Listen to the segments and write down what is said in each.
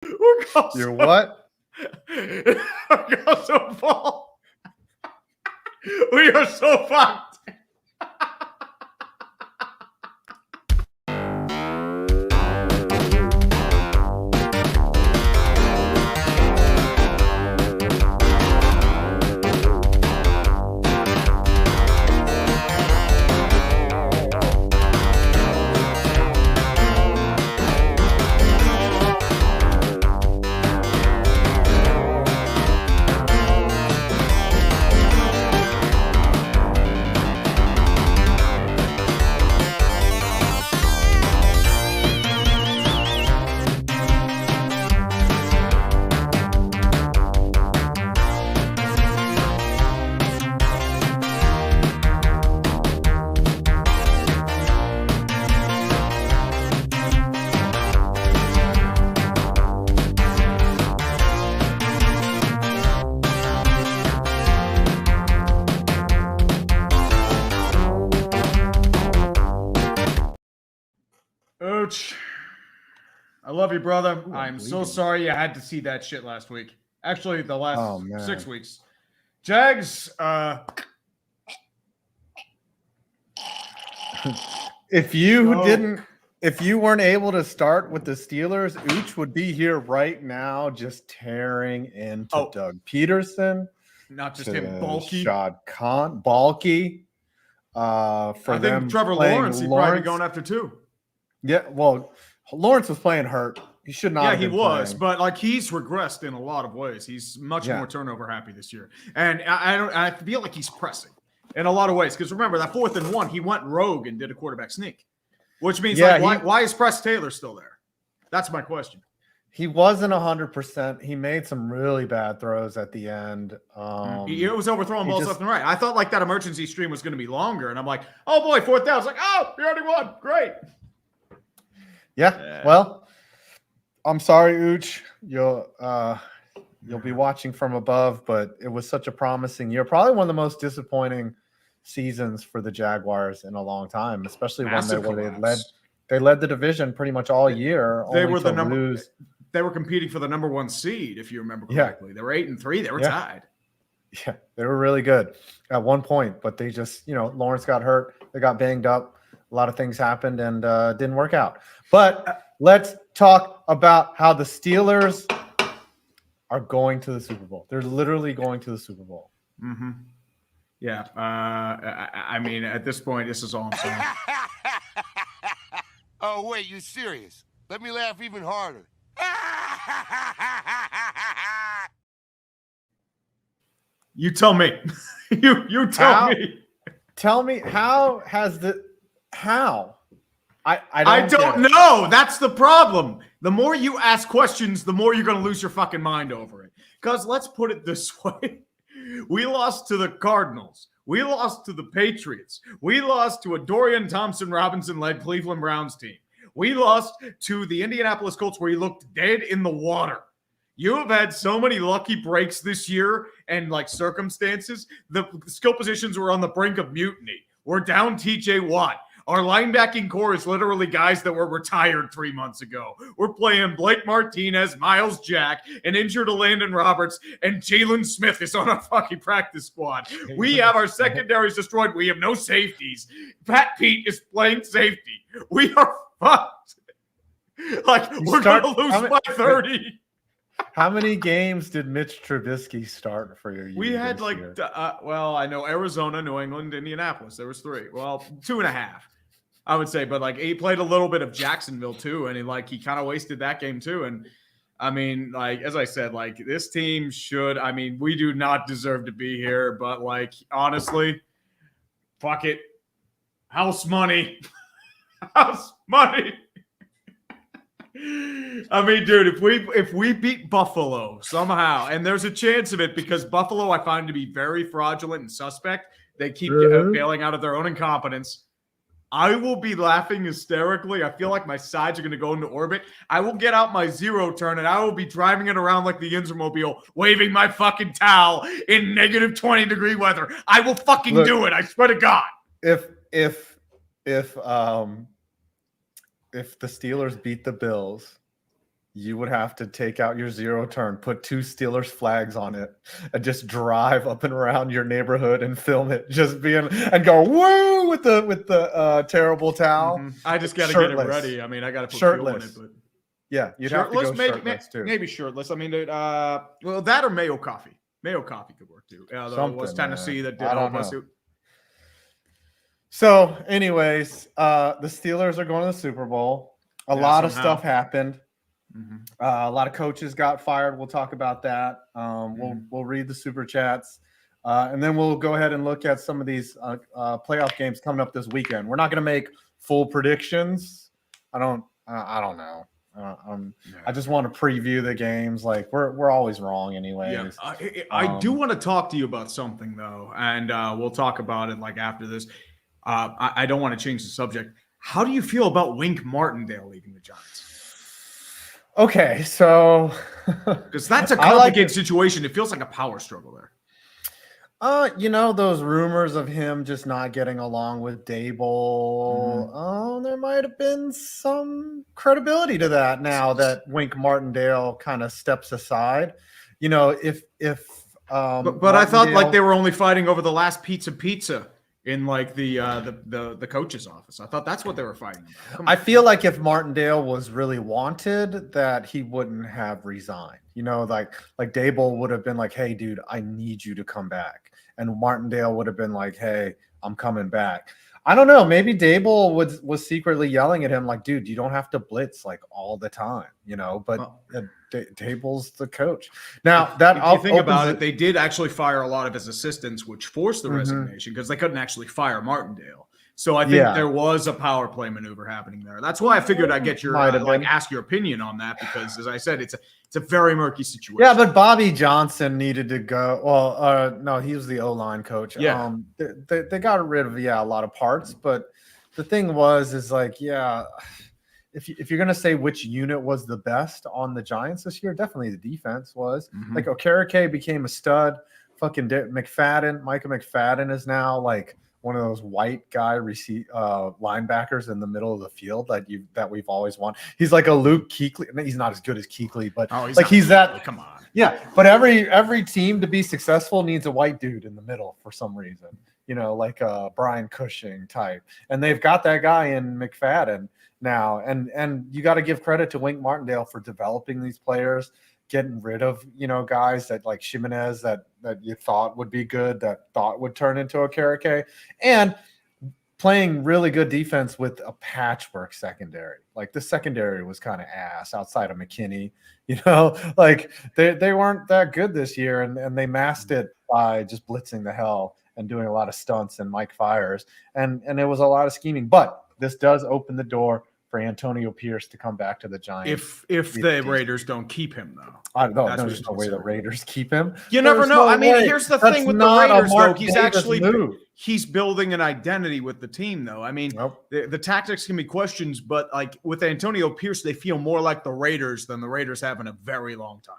You're what? We're so full. We are so fucked. Ooch. I love you, brother. Ooh, I'm so bleeding. sorry you had to see that shit last week. Actually, the last Oh, man. 6 weeks. Jags, If you So- if you weren't able to start with the Steelers, Ooch would be here right now, just tearing into Doug Peterson, not just to him, bulky. Shad Khan, bulky. For I them think Trevor playing Lawrence, he'd probably be going after too. Yeah, well, Lawrence was playing hurt. He should not. Yeah, have he been was, playing. but like he's regressed in a lot of ways. He's much more turnover happy this year, and I feel like he's pressing in a lot of ways. Because remember that 4th and 1, he went rogue and did a quarterback sneak, which means why is Press Taylor still there? That's my question. He wasn't 100%. He made some really bad throws at the end. It was overthrowing balls left and right. I thought like that emergency stream was going to be longer, and I'm like, oh boy, 4th down. It's like, oh, we already won. Great. Yeah. Well, I'm sorry, Ooch. You'll be watching from above, but it was such a promising year. Probably one of the most disappointing seasons for the Jaguars in a long time, especially Massive when they led the division pretty much all year. They were They were competing for the number 1 seed, if you remember correctly. Yeah. They were 8-3. They were tied. Yeah, they were really good at one point, but they just, Lawrence got hurt. They got banged up. A lot of things happened and didn't work out. But let's talk about how the Steelers are going to the Super Bowl. They're literally going to the Super Bowl. Mm-hmm. Yeah. I mean, at this point, this is all I'm saying. Oh, wait, you serious? Let me laugh even harder. You tell me. you tell me. Tell me, how? I don't know. That's the problem. The more you ask questions, the more you're going to lose your fucking mind over it. Because let's put it this way. We lost to the Cardinals. We lost to the Patriots. We lost to a Dorian Thompson-Robinson-led Cleveland Browns team. We lost to the Indianapolis Colts where he looked dead in the water. You have had so many lucky breaks this year and like circumstances. The skill positions were on the brink of mutiny. We're down TJ Watt. Our linebacking core is literally guys that were retired 3 months ago. We're playing Blake Martinez, Miles Jack, an injured Landon Roberts, and Jalen Smith is on our fucking practice squad. We have our secondaries destroyed. We have no safeties. Pat Pete is playing safety. We are fucked. Like, we're going to lose by 30. How many games did Mitch Trubisky start for your year? We had like, I know Arizona, New England, Indianapolis. There was 3. Well, 2.5, I would say. But like, he played a little bit of Jacksonville too, and he kind of wasted that game too. And I mean, like as I said, like this team should. I mean, we do not deserve to be here, but like honestly, fuck it, house money, house money. I mean, dude, if we beat Buffalo somehow, and there's a chance of it because Buffalo I find to be very fraudulent and suspect. They keep bailing out of their own incompetence. I will be laughing hysterically. I feel like my sides are going to go into orbit. I will get out my zero turn, and I will be driving it around like the Inzermobile, waving my fucking towel in negative 20-degree weather. I will fucking do it. I swear to God. If the Steelers beat the Bills, you would have to take out your zero turn, put 2 Steelers flags on it, and just drive up and around your neighborhood and film it, just being and go woo with the terrible towel. I just got to get it Shirtless. ready. I mean, I got to put fuel in it, but yeah, you'd have to go shirtless too. Maybe shirtless. I mean, well, that or Mayo coffee. Mayo coffee could work too. Although it was Tennessee that did help us. So, anyways, the Steelers are going to the Super Bowl. A lot of stuff happened. A lot of coaches got fired. We'll talk about that. We'll read the super chats, and then we'll go ahead and look at some of these playoff games coming up this weekend. We're not going to make full predictions. I don't know. I just want to preview the games. Like we're always wrong anyways. Yeah. I do want to talk to you about something though, and we'll talk about it like after this. I don't want to change the subject. How do you feel about Wink Martindale leaving the Giants? Okay, so because that's a complicated situation. It feels like a power struggle there. Those rumors of him just not getting along with Dable. There might have been some credibility to that now that Wink Martindale kind of steps aside. But I thought like they were only fighting over the last pizza in like the coach's office. I thought that's what they were fighting about. I feel like if Martindale was really wanted, that he wouldn't have resigned. Like Dable would have been like, "Hey, dude, I need you to come back," and Martindale would have been like, "Hey, I'm coming back." I don't know. Maybe Dable was secretly yelling at him like, "Dude, you don't have to blitz like all the time," But Dable's the coach. Now that if you think about it, they did actually fire a lot of his assistants, which forced the resignation because they couldn't actually fire Martindale. So I think there was a power play maneuver happening there. That's why I figured I'd get your ask your opinion on that because, as I said, it's a very murky situation. Yeah, but Bobby Johnson needed to go. Well, no, he was the O-line coach. Yeah, they got rid of a lot of parts, but the thing is like, if you're gonna say which unit was the best on the Giants this year, definitely the defense was. Like Okereke became a stud. Fucking Micah McFadden is now like one of those white guy linebackers in the middle of the field that we've always wanted. He's like a Luke Kuechly. He's not as good as Kuechly, but he's that. Come on. Yeah, but every team to be successful needs a white dude in the middle for some reason. Like a Brian Cushing type, and they've got that guy in McFadden now. And you got to give credit to Wink Martindale for developing these players, getting rid of guys that like Ximenez that you thought would be good, that thought would turn into a Okereke, and playing really good defense with a patchwork secondary. Like the secondary was kind of ass outside of McKinney. Like they weren't that good this year, and they masked it by just blitzing the hell and doing a lot of stunts and Mike Fires, and it was a lot of scheming. But this does open the door for Antonio Pierce to come back to the Giants. If the Raiders don't keep him, though. I don't know. There's no way the Raiders keep him. You never know. I mean, here's the thing with the Raiders, though. He's building an identity with the team, though. I mean, the tactics can be questions, but like with Antonio Pierce, they feel more like the Raiders than the Raiders have in a very long time.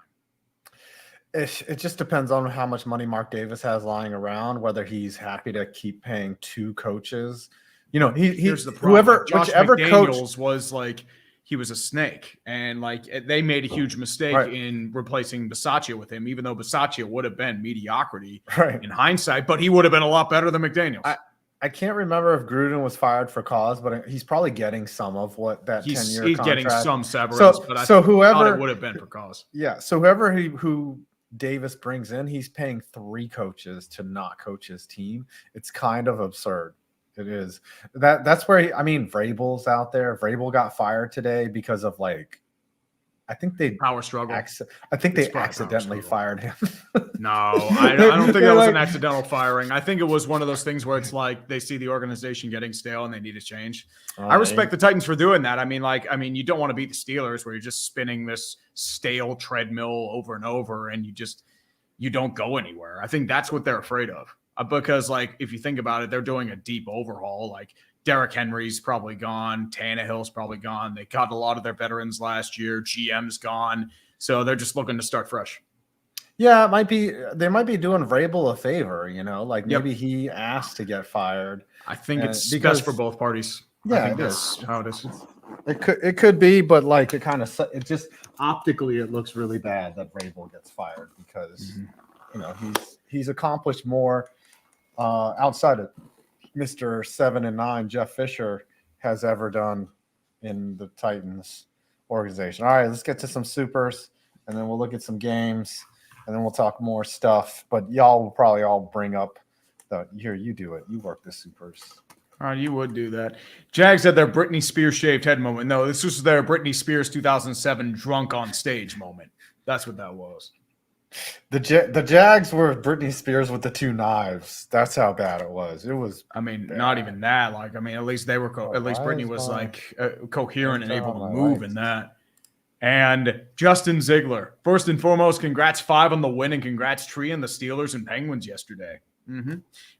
It just depends on how much money Mark Davis has lying around, whether he's happy to keep paying 2 coaches. Here's the problem. Whichever coach was like, he was a snake, and like they made a huge mistake in replacing Bisaccia with him, even though Bisaccia would have been mediocrity in hindsight, but he would have been a lot better than McDaniels. I can't remember if Gruden was fired for cause, but he's probably getting some of what that 10-year contract. He's getting some severance, but I thought it would have been for cause. Yeah, so who Davis brings in, he's paying 3 coaches to not coach his team. It's kind of absurd. It is. That's where Vrabel's out there. Vrabel got fired today because of I think they power struggle. I think they accidentally fired him. No, I don't think that was an accidental firing. I think it was one of those things where it's like they see the organization getting stale and they need a change. I respect the Titans for doing that. I mean, you don't want to beat the Steelers where you're just spinning this stale treadmill over and over and you don't go anywhere. I think that's what they're afraid of. Because, if you think about it, they're doing a deep overhaul. Derrick Henry's probably gone. Tannehill's probably gone. They got a lot of their veterans last year. GM's gone. So they're just looking to start fresh. Yeah, it might be. They might be doing Vrabel a favor, maybe he asked to get fired. I think it's best for both parties. Yeah, that's how it is. It could be, but like it just optically it looks really bad that Vrabel gets fired because he's accomplished more outside of Mr. 7-9 Jeff Fisher has ever done in the Titans organization. All right, let's get to some supers, and then we'll look at some games, and then we'll talk more stuff. But y'all will probably all bring up here. You do it. You work the supers. All right, you would do that. Jags had their Britney Spears shaved head moment. No, this was their Britney Spears 2007 drunk on stage moment. That's what that was. The Jags were Britney Spears with the 2 knives. That's how bad it was. It was. I mean, bad. not even that. Like, I mean, at least they were. At least Britney was coherent and able to move in that. And Justin Ziegler. First and foremost, congrats 5 on the win, and congrats Tree and the Steelers and Penguins yesterday.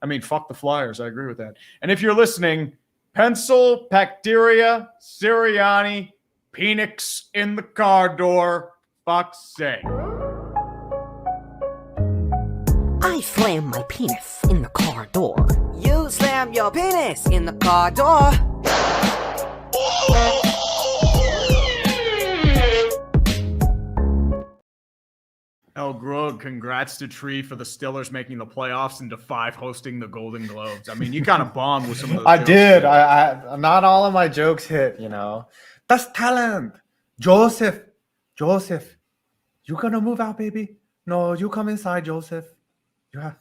I mean, fuck the Flyers. I agree with that. And if you're listening, pencil, Bacteria, Sirianni, Penix in the car door. Fuck's sake. I slam my penis in the car door. You slam your penis in the car door. El Grug, congrats to Tree for the Steelers making the playoffs and to 5 hosting the Golden Globes. I mean, you kind of bombed with some of those. I did. I not all of my jokes hit. That's talent. Joseph, you gonna move out, baby? No, you come inside, Joseph. Yeah.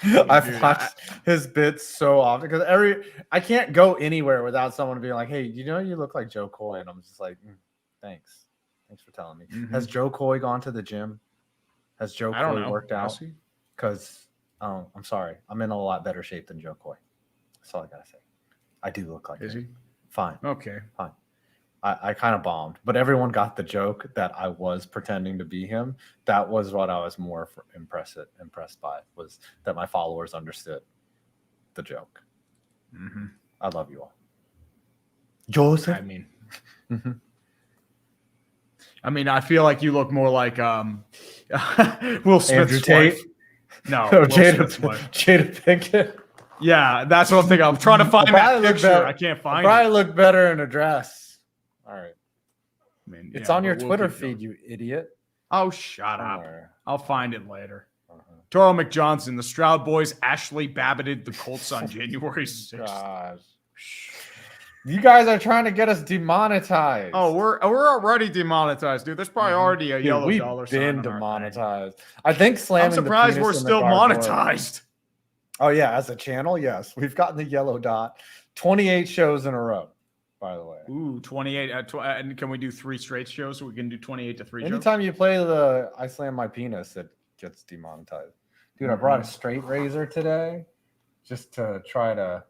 I've watched his bits so often because I can't go anywhere without someone being like, "Hey, you look like Joe Coy," and I'm just like, "Thanks for telling me." Has Joe Coy gone to the gym? Has Joe Coy worked out? Because I'm sorry, I'm in a lot better shape than Joe Coy. That's all I gotta say. I do look like Is him. he? Fine. Okay. Fine. I kind of bombed, but everyone got the joke that I was pretending to be him. That was what I was more impressed by, was that my followers understood the joke. I love you all. Joseph. I mean, I feel like you look more like Will Smith's Andrew Tate. wife. No, Oh, Will Smith's wife. Jada Pinkett. Yeah, that's what I'm thinking. I'm trying to find that picture. I can't find it. Probably look better in a dress. All right. I mean, It's on your Twitter feed, you idiot. Oh, shut up. Somewhere. I'll find it later. Toro McJohnson, the Stroud boys, Ashley Babbitt'd the Colts on January 6th. Gosh. You guys are trying to get us demonetized. Oh, we're already demonetized, dude. There's probably already a yellow dollar sign. We've been on our thing. demonetized. I think slamming. I'm surprised the we're penis in still the car door- monetized. Oh yeah, as a channel, yes, we've gotten the yellow dot. 28 shows in a row, by the way. Ooh, 28. And can we do 3 straight shows so we can do 28 to 3 shows? Anytime you play the "I slam my penis," it gets demonetized. Dude, I brought a straight razor today, just to try to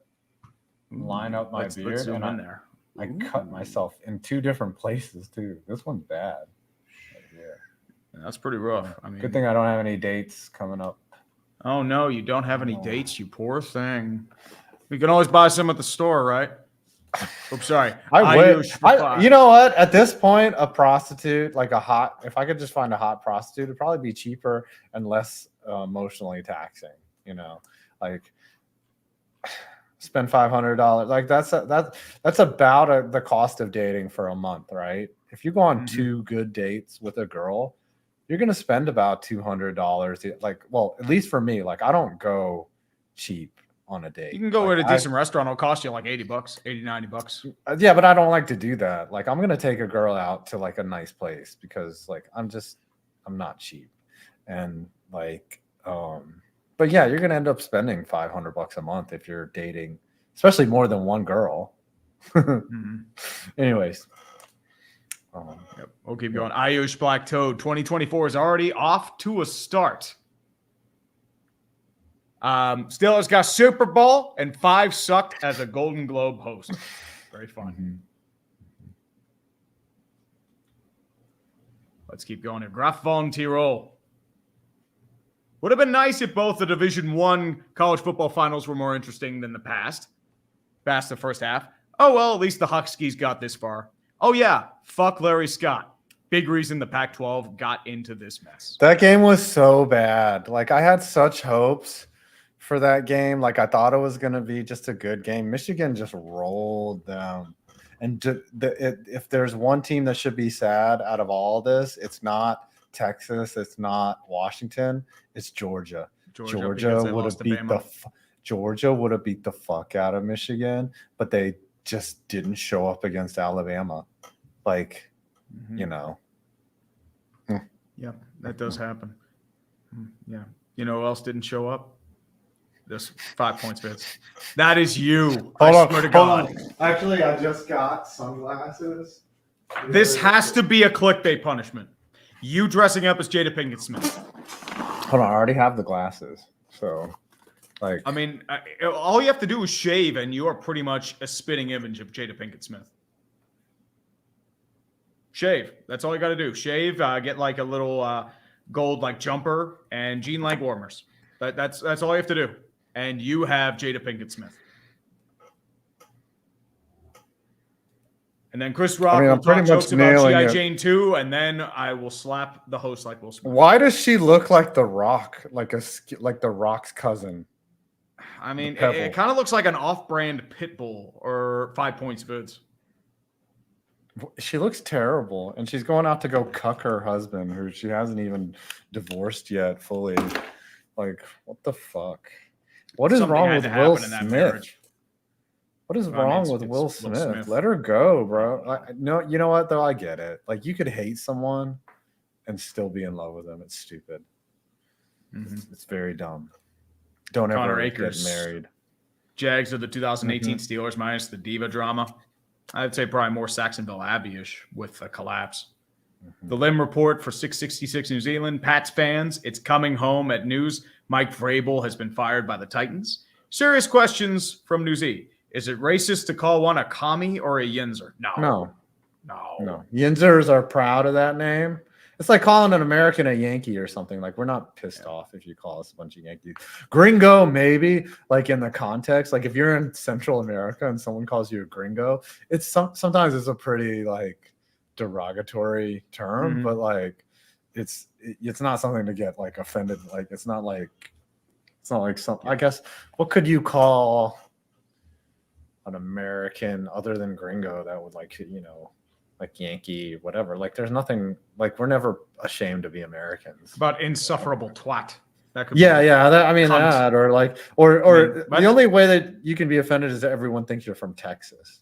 line up my beard. Let's zoom and in there. I cut myself in 2 different places too. This one's bad. Yeah. That's pretty rough. I mean, Good thing I don't have any dates coming up. Oh no, you don't have any dates, you poor thing. We can always buy some at the store, right? Oops, sorry. I wish. You know what? At this point, a prostitute, if I could just find a hot prostitute, it'd probably be cheaper and less emotionally taxing. Spend $500. Like that's about the cost of dating for a month, right? If you go on 2 good dates with a girl, you're gonna spend about $200. At least for me, I don't go cheap on a date. You can go to a decent restaurant. It'll cost you like $80, $80, $90. Yeah, but I don't like to do that. I'm gonna take a girl out to a nice place because I'm not cheap, and but yeah, you're gonna end up spending $500 a month if you're dating, especially more than one girl. Anyways, we'll keep going. Ayush Black Toad 2024 is already off to a start. Steelers got Super Bowl and 5 sucked as a Golden Globe host. Very fun. Let's keep going here. Graf von Tirol. Would have been nice if both the Division I college football finals were more interesting than the past the first half. Oh, well, at least the Huskies got this far. Oh, yeah. Fuck Larry Scott. Big reason the Pac-12 got into this mess. That game was so bad. I had such hopes for that game. I thought it was going to be just a good game. Michigan just rolled them. And if there's one team that should be sad out of all this, it's not Texas, it's not Washington, it's Georgia. Georgia would have beat Georgia would have beat the fuck out of Michigan, but they just didn't show up against Alabama. Like, you know. Yeah, that does happen. Yeah. You know who else didn't show up? This 5 points, Vince. That is you. I swear to God. Actually, I just got sunglasses. This has to be a clickbait punishment. You dressing up as Jada Pinkett Smith. Hold on, I already have the glasses. So, like, I mean, all you have to do is shave, and you are pretty much a spitting image of Jada Pinkett Smith. Shave. That's all you got to do. Shave. Get like a little gold like jumper and jean leg warmers. That's all you have to do. And you have Jada Pinkett Smith. And then Chris Rock will talk jokes about G.I. Jane 2, and then I will slap the host like Will Smith. Why does she look like The Rock, like The Rock's cousin? I mean, it kind of looks like an off-brand pit bull or 5 points Vids. She looks terrible, and she's going out to go cuck her husband, who she hasn't even divorced yet fully. Like, what the fuck? What is wrong with Will Smith? What is wrong with Will Smith? Let her go, bro. No, you know what though? I get it. Like, you could hate someone and still be in love with them. It's stupid. It's very dumb. Don't Connor ever Akers, get married. Jags are the 2018 Steelers minus the diva drama. I'd say probably more Saxonville Abbey-ish with a collapse. The Lim report for 666 New Zealand. Pats fans, it's coming home at news. Mike Vrabel has been fired by the Titans. Serious questions from New Z. Is it racist to call one a commie or a yinzer? No. Yinzers are proud of that name. It's like calling an American a Yankee or something. Like, we're not pissed off if you call us a bunch of Yankees. Gringo, maybe, like in the context. Like, if you're in Central America and someone calls you a gringo, it's sometimes it's a pretty like derogatory term, but like it's not something to get like offended. Like, it's not like something. I guess, what could you call an American other than gringo that would, like, you know, like Yankee, whatever. Like, there's nothing, like, we're never ashamed to be Americans. About insufferable twat. That could that, or like, or the only way that you can be offended is that everyone thinks you're from Texas.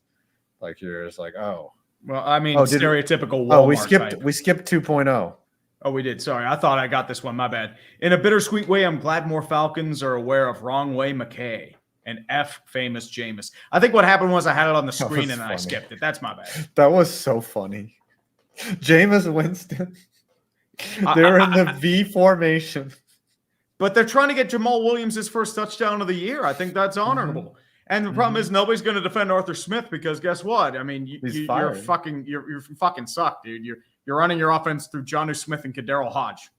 Like, you're just like, oh. Well, I mean, stereotypical Walmart we skipped 2.0. Oh, we did. Sorry. I thought I got this one. My bad. In a bittersweet way, I'm glad more Falcons are aware of Wrong Way McKay and F famous Jameis. I think what happened was I had it on the screen and I skipped it. That's my bad. That was so funny. Jameis Winston. They're in the V formation. But they're trying to get Jamal Williams his first touchdown of the year. I think that's honorable. And the problem is nobody's going to defend Arthur Smith because guess what? I mean, you're fucking suck, dude. You're running your offense through Jonnu Smith and Kadero Hodge.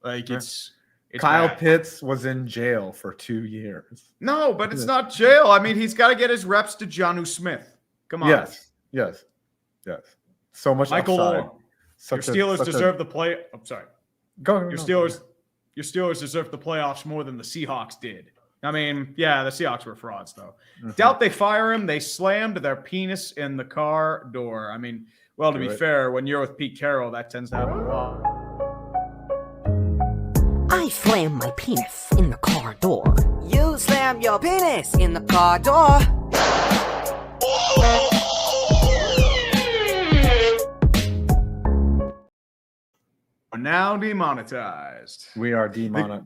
Like, it's Kyle bad. Pitts was in jail for 2 years. No, but it's not jail. I mean, he's got to get his reps to Jonnu Smith. Come on. Yes. So much Michael upside. Owen. Your Steelers deserve the play. I'm sorry. Your Steelers deserve the playoffs more than the Seahawks did. I mean, yeah, the Seahawks were frauds, though. Doubt they fire him. They slammed their penis in the car door. I mean, well, to be fair, when you're with Pete Carroll, that tends to happen a lot. I slam my penis in the car door. You slam your penis in the car door. We're now demonetized. We are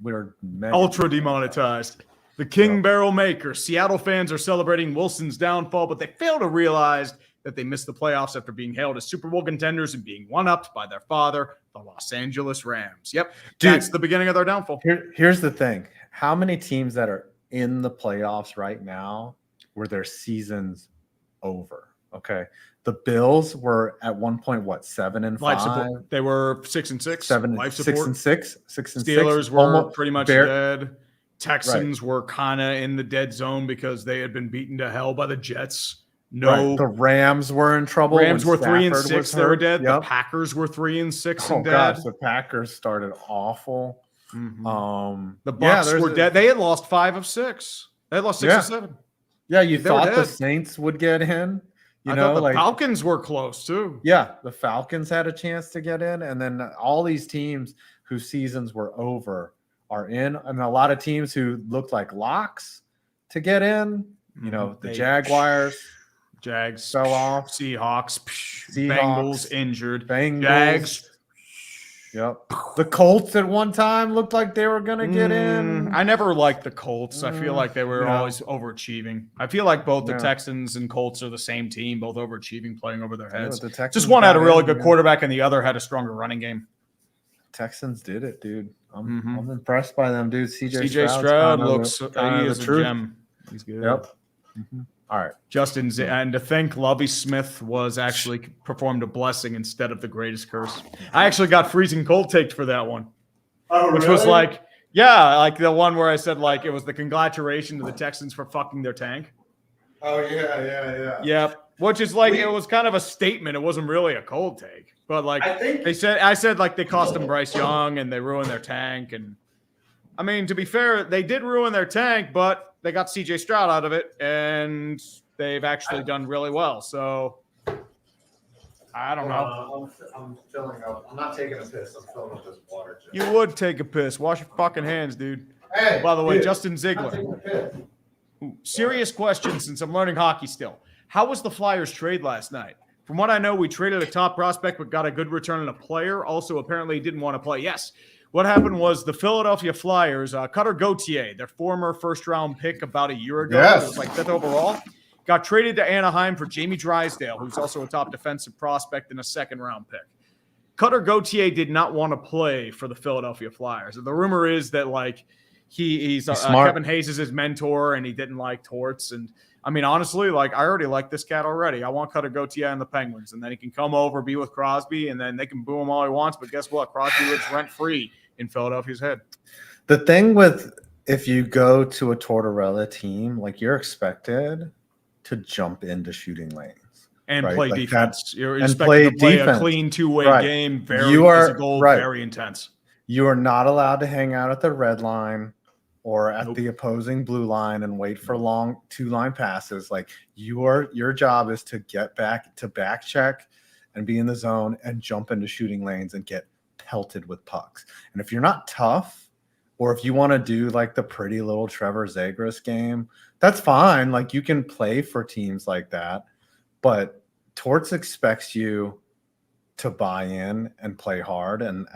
We're ultra demonetized. The King Barrel Maker. Seattle fans are celebrating Wilson's downfall, but they fail to realize that they missed the playoffs after being hailed as Super Bowl contenders and being one-upped by their father, the Los Angeles Rams. Yep, that's the beginning of their downfall. Here's the thing. How many teams that are in the playoffs right now were their seasons over? Okay. The Bills were at one point, 7-5? Life support. They were 6-6. 7, life 6 support. and 6. 6 and Steelers 6. were pretty much dead. Texans were kind of in the dead zone because they had been beaten to hell by the Jets. The Rams were in trouble. Rams were 3-6. They were dead. Yep. The Packers were 3-6 and dead. Gosh, the Packers started awful. The Bucks were dead. They had lost 5 of 6. They had lost 6 or 7. Yeah, you thought the Saints would get in. You I know, thought the like Falcons were close too. yeah, the Falcons had a chance to get in, and then all these teams whose seasons were over are in, and a lot of teams who looked like locks to get in. You know, the They- Jaguars Jags fell off. Seahawks, Seahawks, Bengals injured. Bengals. Jags. Yep. The Colts at one time looked like they were gonna get in. I never liked the Colts. I feel like they were yeah. always overachieving. I feel like both the Yeah. Texans and Colts are the same team, both overachieving, playing over their heads. The Texans Just one had a got really in, good man. quarterback, and the other had a stronger running game. Texans did it, dude. I'm impressed by them, dude. CJ Stroud looks he is a gem. He's good. Yep. All right. And to think Lovie Smith was actually performed a blessing instead of the greatest curse. I actually got freezing cold taked for that one. Which was like, yeah, like the one where I said like it was the congratulation to the Texans for fucking their tank. Oh yeah. Yeah, which is like it was kind of a statement. It wasn't really a cold take, but like I said like they cost them Bryce Young and they ruined their tank. And I mean, to be fair, they did ruin their tank, but they got CJ Stroud out of it, and they've actually done really well. So I don't know. I'm filling up. I'm not taking a piss. I'm filling up this water. You would take a piss. Wash your fucking hands, dude. Hey, By the way, dude, Justin I'm not Ziegler. taking a piss. Ooh, serious question since I'm learning hockey still. How was the Flyers trade last night? From what I know, we traded a top prospect but got a good return on a player. Also, apparently, he didn't want to play. Yes. What happened was the Philadelphia Flyers, Cutter Gauthier, their former first-round pick about a year ago, Yes. it was like 5th overall, got traded to Anaheim for Jamie Drysdale, who's also a top defensive prospect and a second-round pick. Cutter Gauthier did not want to play for the Philadelphia Flyers. And the rumor is that like he's smart. Kevin Hayes is his mentor, and he didn't like Torts. And I mean, honestly, like I already like this cat already. I want Cutter Gauthier and the Penguins, and then he can come over, be with Crosby, and then they can boo him all he wants. But guess what? Crosby lives rent-free in Philadelphia's head. The thing with if you go to a Tortorella team, like you're expected to jump into shooting lanes And right? play Like defense. You're and expected play to play defense. a clean two-way Right. game, very You are- physical, right. very intense. You are not allowed to hang out at the red line or at Nope. the opposing blue line and wait for long two-line passes. Like your job is to get back to back check and be in the zone and jump into shooting lanes and get pelted with pucks. And if you're not tough, or if you want to do like the pretty little Trevor Zegras game, that's fine. Like you can play for teams like that, but Torts expects you to buy in and play hard, and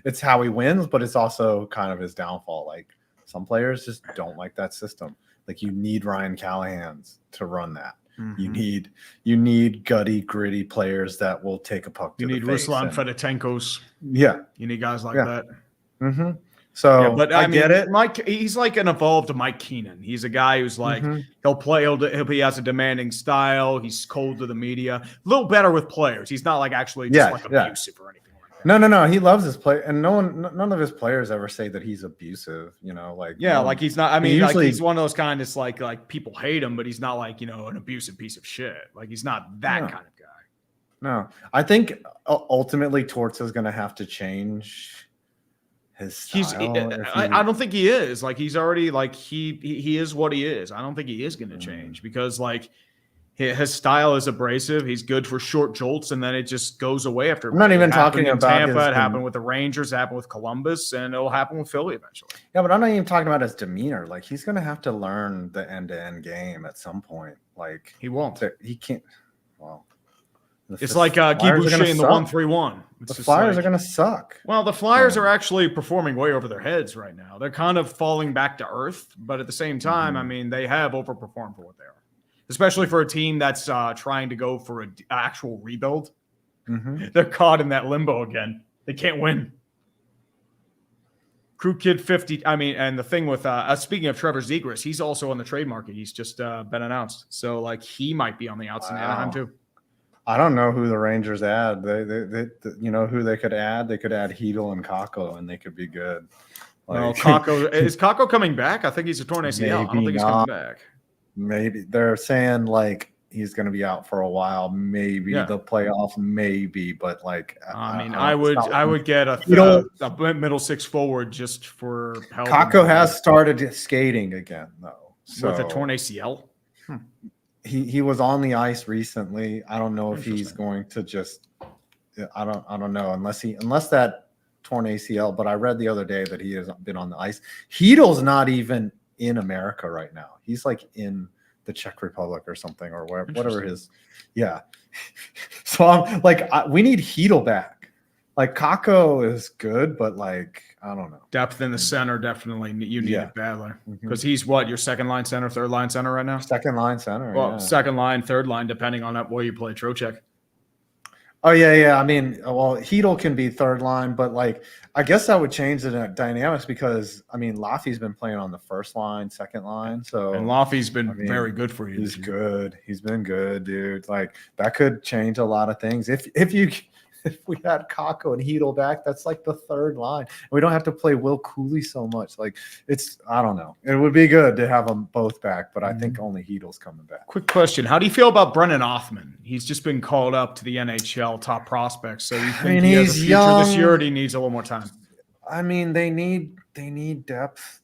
it's how he wins, but it's also kind of his downfall. Like some players just don't like that system. Like you need Ryan Callahan's to run that. Mm-hmm. You need gutty, gritty players that will take a puck. You to need the face Ruslan and- Fedotenkos. Yeah. You need guys like Yeah. that. Mm-hmm. So Yeah, but I mean, get it. Mike, he's like an evolved Mike Keenan. He's a guy who's like Mhm. he'll play. He has a demanding style. He's cold to the media. A little better with players. He's not like actually just Yeah, like yeah. abusive or anything like that. No. He loves his play, and none of his players ever say that he's abusive. You know, like Yeah, no- like he's not. I mean, He like usually- he's one of those kind that's like people hate him, but he's not like an abusive piece of shit. Like he's not that No. kind of guy. No, I think ultimately Torts is going to have to change his style. I don't think he is. Like he's already like he is what he is. I don't think he is going to change because like his style is abrasive. He's good for short jolts, and then it just goes away after. I'm not even It happened talking in about Tampa. his It happened with the Rangers. It happened with Columbus, and it'll happen with Philly eventually. Yeah, but I'm not even talking about his demeanor. Like he's going to have to learn the end-to-end game at some point. Like He won't. he can't. Well, It's like Guy Flyers are Boucher gonna in the suck. 1-3-1. The Flyers are going to suck. Well, the Flyers Yeah. are actually performing way over their heads right now. They're kind of falling back to earth, but at the same time, I mean, they have overperformed for what they are, especially for a team that's trying to go for an actual rebuild. Mhm. They're caught in that limbo again. They can't win. Crew Kid 50. I mean, and the thing with speaking of Trevor Zegras, he's also on the trade market. He's just been announced, so like he might be on the outs in Anaheim too. I don't know who the Rangers add. They you know who they could add? They could add Hedel and Kako, and they could be good. Well, Kako is Kako coming back? I think he's a torn ACL. I don't Maybe think he's not. coming back. Maybe they're saying like he's going to be out for a while. Maybe Yeah. the playoff, maybe, but like I mean, don't I know. It's not- I would get You don't- a middle six forward just for help. Kako has started skating again though. So with a torn ACL. he was on the ice recently. I don't know if he's Interesting. going to just. I don't know unless that torn ACL. But I read the other day that he has been on the ice. Heedle's not even in America right now. He's like in the Czech Republic or something, or whatever his. Yeah. So I'm like, we need Heedle back. Like Kako is good, but like I don't know. Depth in the center, definitely you need Yeah. it badly because he's what, your second line center, third line center right now. Second line center. Well, yeah. second line, third line, depending on where you play Trocheck. Oh yeah. I mean, well, Heedle can be third line, but like I guess that would change the dynamics because I mean, Laffy's been playing on the first line, second line, so And Laffy's been very good for you. He's good. He's been good, dude. Like that could change a lot of things. If we had Kako and Heedle back, that's like the third line. We don't have to play Will Cooley so much. Like I don't know. It would be good to have them both back, but I think only Heedle's coming back. Quick question: how do you feel about Brennan Othman? He's just been called up to the NHL top prospects. So you think he has a future this year, or he needs a little more time? I mean, they need depth.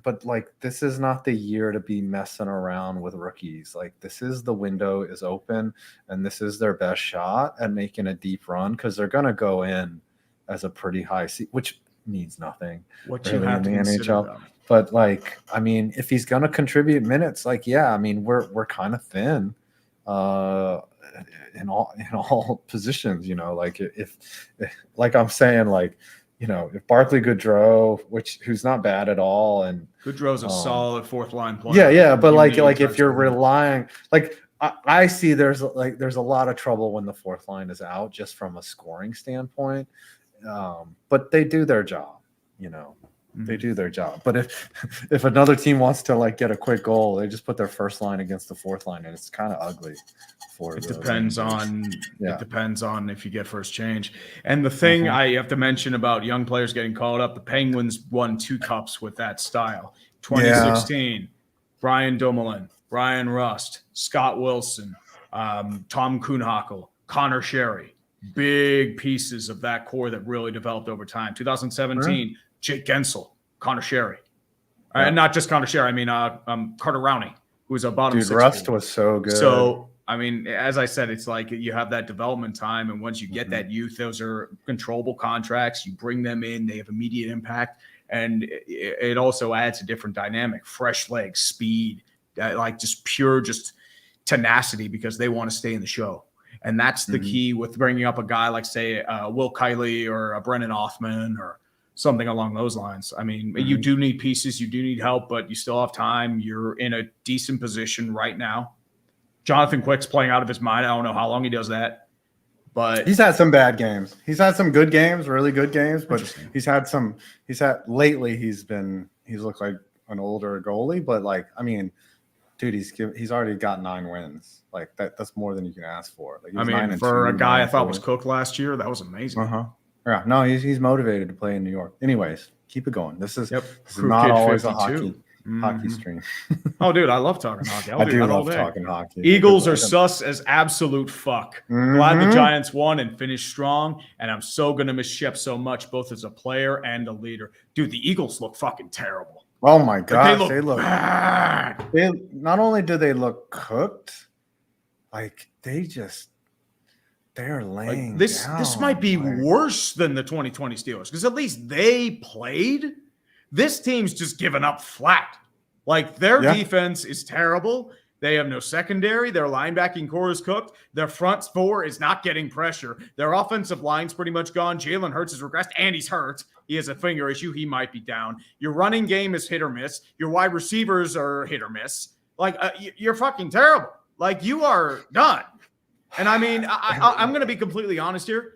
But like this is not the year to be messing around with rookies. Like this is the window is open, and this is their best shot at making a deep run because they're gonna go in as a pretty high seed, which means nothing. What you have to consider, though. But like, I mean, if he's gonna contribute minutes, like yeah, I mean, we're kind of thin, in all positions. Like if like I'm saying, like. If Barclay Goodrow, who's not bad at all, and Goodrow's a solid fourth line player. Yeah, but like if you're relying, like I see there's a lot of trouble when the fourth line is out, just from a scoring standpoint. But they do their job, They do their job. But if another team wants to like get a quick goal, they just put their first line against the fourth line, and it's kind of ugly. It depends on if you get first change. And the thing I have to mention about young players getting called up, the Penguins won 2 cups with that style. 2016, Brian Dumoulin, Brian Rust, Scott Wilson, Tom Kuhnhackl, Connor Sherry, big pieces of that core that really developed over time. 2017, Jake Gensel, Connor Sherry. And not just Connor Sherry, I mean Carter Rowney, who was a bottom 6. Rust was so good. So I mean, as I said, it's like you have that development time, and once you get that youth, those are controllable contracts. You bring them in, they have immediate impact, and it also adds a different dynamic, fresh legs, speed, like just pure tenacity because they want to stay in the show. And that's the key with bringing up a guy like, say, Will Kiley or a Brennan Othman or something along those lines. I mean, you do need pieces, you do need help, but you still have time. You're in a decent position right now. Jonathan Quick's playing out of his mind. I don't know how long he does that, but he's had some bad games. He's had some good games, really good games, but lately he's looked like an older goalie, but like, I mean, dude, he's already got 9 wins. Like that's more than you can ask for. Like, I mean, for a guy I thought was Cook last year, that was amazing. Yeah, no, he's motivated to play in New York. Anyways, keep it going. This is Crew not Kid always 52. a hockey stream. Oh, dude, I love talking hockey. I do love talking hockey. Eagles are sus as absolute fuck. Glad the Giants won and finished strong, and I'm so going to miss Shep so much, both as a player and a leader. Dude, the Eagles look fucking terrible. Oh, my gosh. They look bad. Not only do they look cooked, like they're laying like this might be worse than the 2020 Steelers because at least they played. This team's just given up flat. Like their defense is terrible. They have no secondary. Their linebacking core is cooked. Their front 4 is not getting pressure. Their offensive line's pretty much gone. Jalen Hurts has regressed, and he's hurt. He has a finger issue. He might be down. Your running game is hit or miss. Your wide receivers are hit or miss. Like you're fucking terrible. Like you are done. And I mean, I'm going to be completely honest here.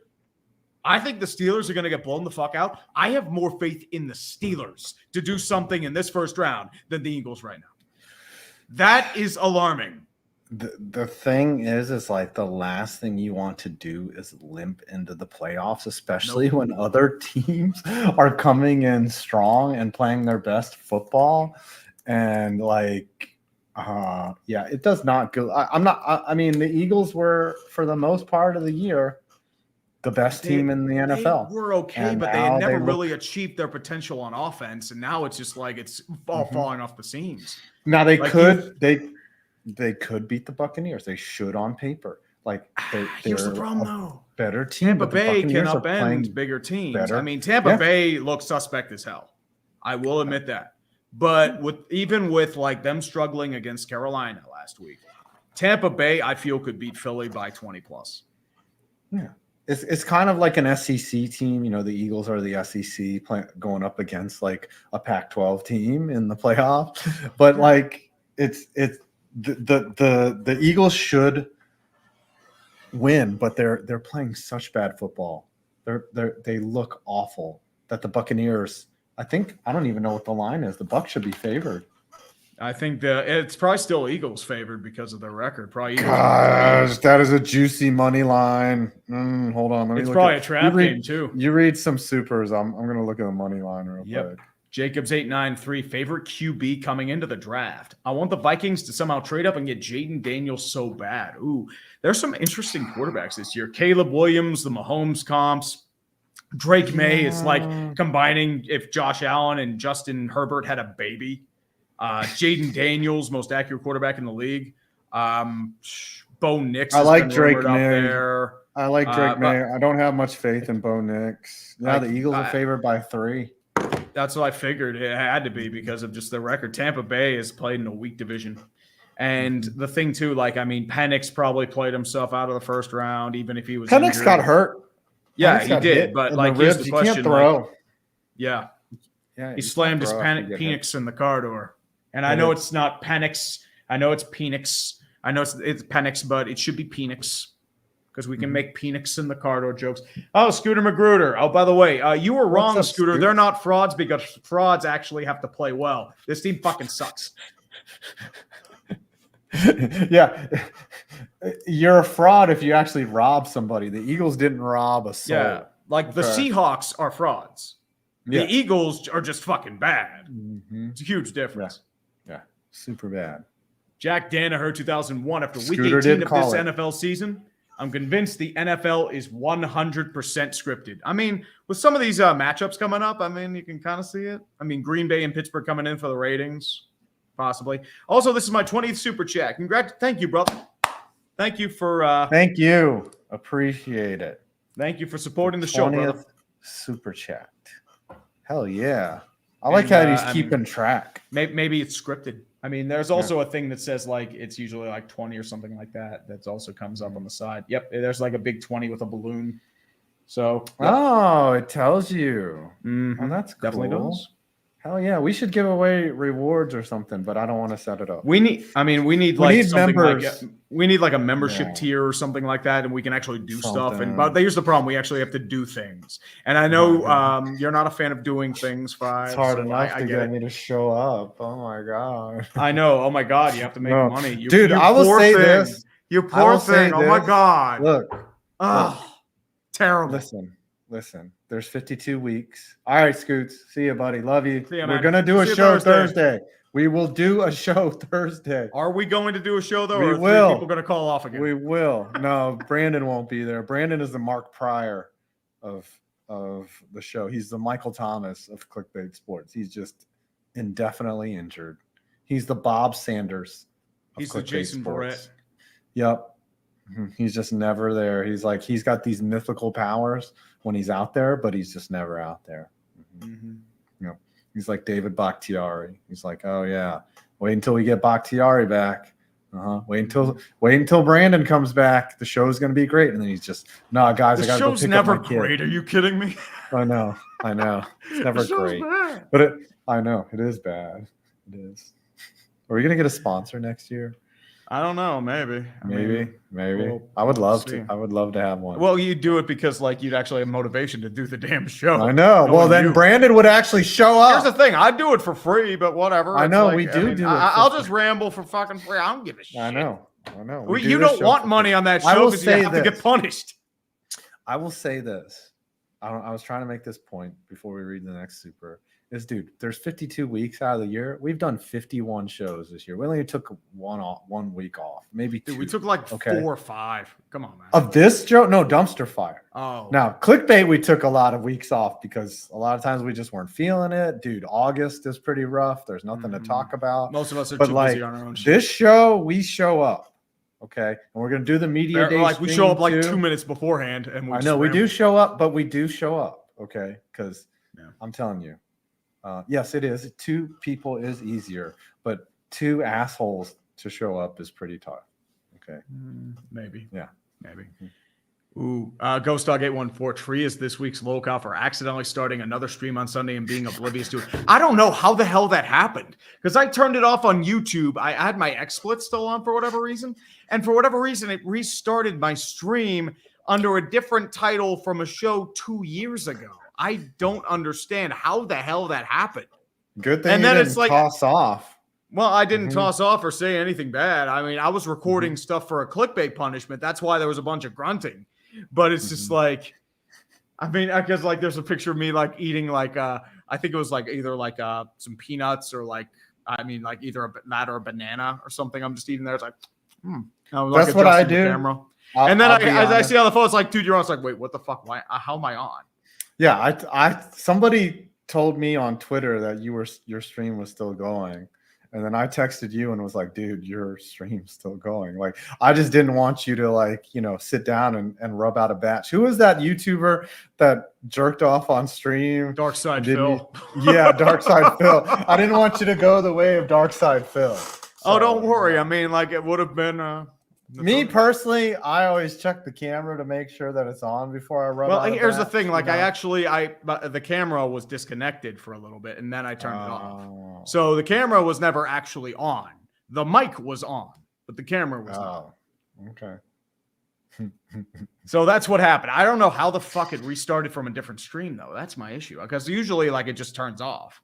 I think the Steelers are going to get blown the fuck out. I have more faith in the Steelers to do something in this first round than the Eagles right now. That is alarming. The thing is like the last thing you want to do is limp into the playoffs, especially when other teams are coming in strong and playing their best football. And like, it does not go. I mean, the Eagles were, for the most part of the year, the best team in the NFL. They were okay, but they had never really achieved their potential on offense, and now it's just like it's all falling off the seams. Now They could beat the Buccaneers. They should on paper. Like Here's the they're problem, a though. better team. Tampa but the Bay can Buccaneers are playing upend bigger teams. better. I mean, Tampa Yeah. Bay looks suspect as hell. I will admit that. But even with like them struggling against Carolina last week, Tampa Bay, I feel, could beat Philly by 20 plus. Yeah. It's kind of like an SEC team. You know, the Eagles are the SEC going up against like a Pac-12 team in the playoff. But like it's the Eagles should win, but they're playing such bad football. They look awful. That the Buccaneers, I don't even know what the line is. The Bucs should be favored. I think it's probably still Eagles favored because of their record. Probably Eagles. Gosh, that is a juicy money line. Hold on, let me It's look probably at, a trap game too. You read some supers. I'm gonna look at the money line real quick. Jacobs 893 favorite QB coming into the draft. I want the Vikings to somehow trade up and get Jaden Daniels so bad. Ooh, there's some interesting quarterbacks this year. Caleb Williams, the Mahomes comps. Drake May is like combining if Josh Allen and Justin Herbert had a baby. Jaden Daniels, most accurate quarterback in the league. Bo Nix. I like Drake May. There. I like Drake May. I don't have much faith in Bo Nix. Yeah, the Eagles are favored by 3. That's what I figured it had to be because of just the record. Tampa Bay has played in a weak division. And the thing, too, like, I mean, Penix probably played himself out of the first round, even if he was Penix injured. got hurt. Yeah, Penix he got did. hit But, in like, the here's ribs. the question. He can't throw. Like, yeah. He you slammed can't his throw if you get hit. Penix in the car door. And I know it's not Penix. I know it's Penix. I know it's Penix, but it should be Penix because we can make Penix in the car door jokes. Oh, Scooter Magruder. Oh, by the way, you were wrong, up, Scooter. Scoot? They're not frauds because frauds actually have to play well. This team fucking sucks. Yeah. You're a fraud if you actually rob somebody. The Eagles didn't rob a soul. Yeah, like the Seahawks are frauds. Yeah. The Eagles are just fucking bad. Mm-hmm. It's a huge difference. Yeah, super bad. Jack Danaher, 2001. After week Scooter 18 did of call this it. NFL season, I'm convinced the NFL is 100% scripted. I mean, with some of these matchups coming up, I mean, you can kind of see it. I mean, Green Bay and Pittsburgh coming in for the ratings, possibly. Also, this is my 20th super chat. Thank you, brother. Thank you for. Thank you. Appreciate it. Thank you for supporting the show, brother. 20th super chat. Hell yeah. I like how he's keeping track. Maybe it's scripted. I mean, there's also a thing that says like it's usually like 20 or something like that. That also comes up on the side. Yep, there's like a big 20 with a balloon. So oh, it tells you. Mm-hmm. Oh, that's cool. Definitely does. Hell yeah, we should give away rewards or something, but I don't want to set it up. We need something members. like we need like a membership tier or something like that, and we can actually do stuff. But here's the problem: we actually have to do things. And I know you're not a fan of doing things. It's hard enough to get me to show up. Oh my god! I know. Oh my god, you have to make money, dude. I will say this. You poor thing. Oh my god. Look. Terrible. Listen. There's 52 weeks. All right, Scoots. See you, buddy. Love you. See ya, We're man. gonna do a See you show Thursday. We will do a show Thursday. Are we going to do a show though, We or are will. 3 people going to call off again? We will. No, Brandon won't be there. Brandon is the Mark Pryor of the show. He's the Michael Thomas of Clickbait Sports. He's just indefinitely injured. He's the Bob Sanders of He's the Clickbait Jason Sports. Barrett. Yep. He's just never there. He's like, he's got these mythical powers when he's out there, but he's just never out there. Mm-hmm. You know, he's like David Bakhtiari. He's like, oh yeah, wait until we get Bakhtiari back. Wait until Brandon comes back. The show's gonna be great. And then he's just, nah, guys, I gotta go pick up never my kid. great. Are you kidding me? I know. It's never great. Bad. But I know it is bad. It is. Are we gonna get a sponsor next year? I don't know. Maybe. Maybe. Well, I would love we'll to. see. I would love to have one. Well, you do it because like you'd actually have motivation to do the damn show. I know. Well, then Brandon would actually show up. Here's the thing. I'd do it for free, but whatever. I It's know, like, we do do it I'll for just ramble for fucking free. I don't give a shit. I know. You don't want money on that I show will because you say have to this. get punished. I will say this. I was trying to make this point before we read the next super. is, dude, there's 52 weeks out of the year. We've done 51 shows this year. We only took 1 week off, maybe 2. Dude, we took like 4 or 5. Come on, man. Of this show? No, Dumpster Fire. Oh. Now, Clickbait, we took a lot of weeks off because a lot of times we just weren't feeling it. Dude, August is pretty rough. There's nothing to talk about. Most of us are But too like busy on our own shit. this show, we show up. Okay. And we're going to do the media day. Like we show up like too. 2 minutes beforehand. And I know we do show up, but we do show up. Okay. Because Yeah. I'm telling you, yes, it is. 2 people is easier, but 2 assholes to show up is pretty tough. Okay. Maybe. Yeah. Maybe. Ooh, Ghost Dog 814 Tree is this week's locale for accidentally starting another stream on Sunday and being oblivious to it. I don't know how the hell that happened because I turned it off on YouTube. I had my XSplit still on for whatever reason, and for whatever reason, it restarted my stream under a different title from a show 2 years ago. I don't understand how the hell that happened. Good thing And you then didn't it's like- toss off. Well, I didn't toss off or say anything bad. I mean, I was recording stuff for a clickbait punishment. That's why there was a bunch of grunting. But it's just like, I mean, I guess like there's a picture of me like eating like I think it was like either like some peanuts or like like either that or a banana or something. I'm just eating there. It's like, That's what I do. Camera. And then as I see on the phone, it's like, dude, you're on. It's like, wait, what the fuck? Why? How am I on? Yeah, I somebody told me on Twitter that your stream was still going. And then I texted you and was like, dude, your stream's still going. Like, I just didn't want you to like, sit down and rub out a batch. Who was that YouTuber that jerked off on stream? Dark Side Phil. Yeah, Dark Side Phil. I didn't want you to go the way of Dark Side Phil. Oh, don't worry. I mean, like it would have been me personally, I always check the camera to make sure that it's on before I rub. Well, out a here's the batch, thing. Like, the camera was disconnected for a little bit, and then I turned it off. So the camera was never actually on. The mic was on, but the camera was not. Okay. So that's what happened. I don't know how the fuck it restarted from a different stream, though. That's my issue. Because usually, like, it just turns off.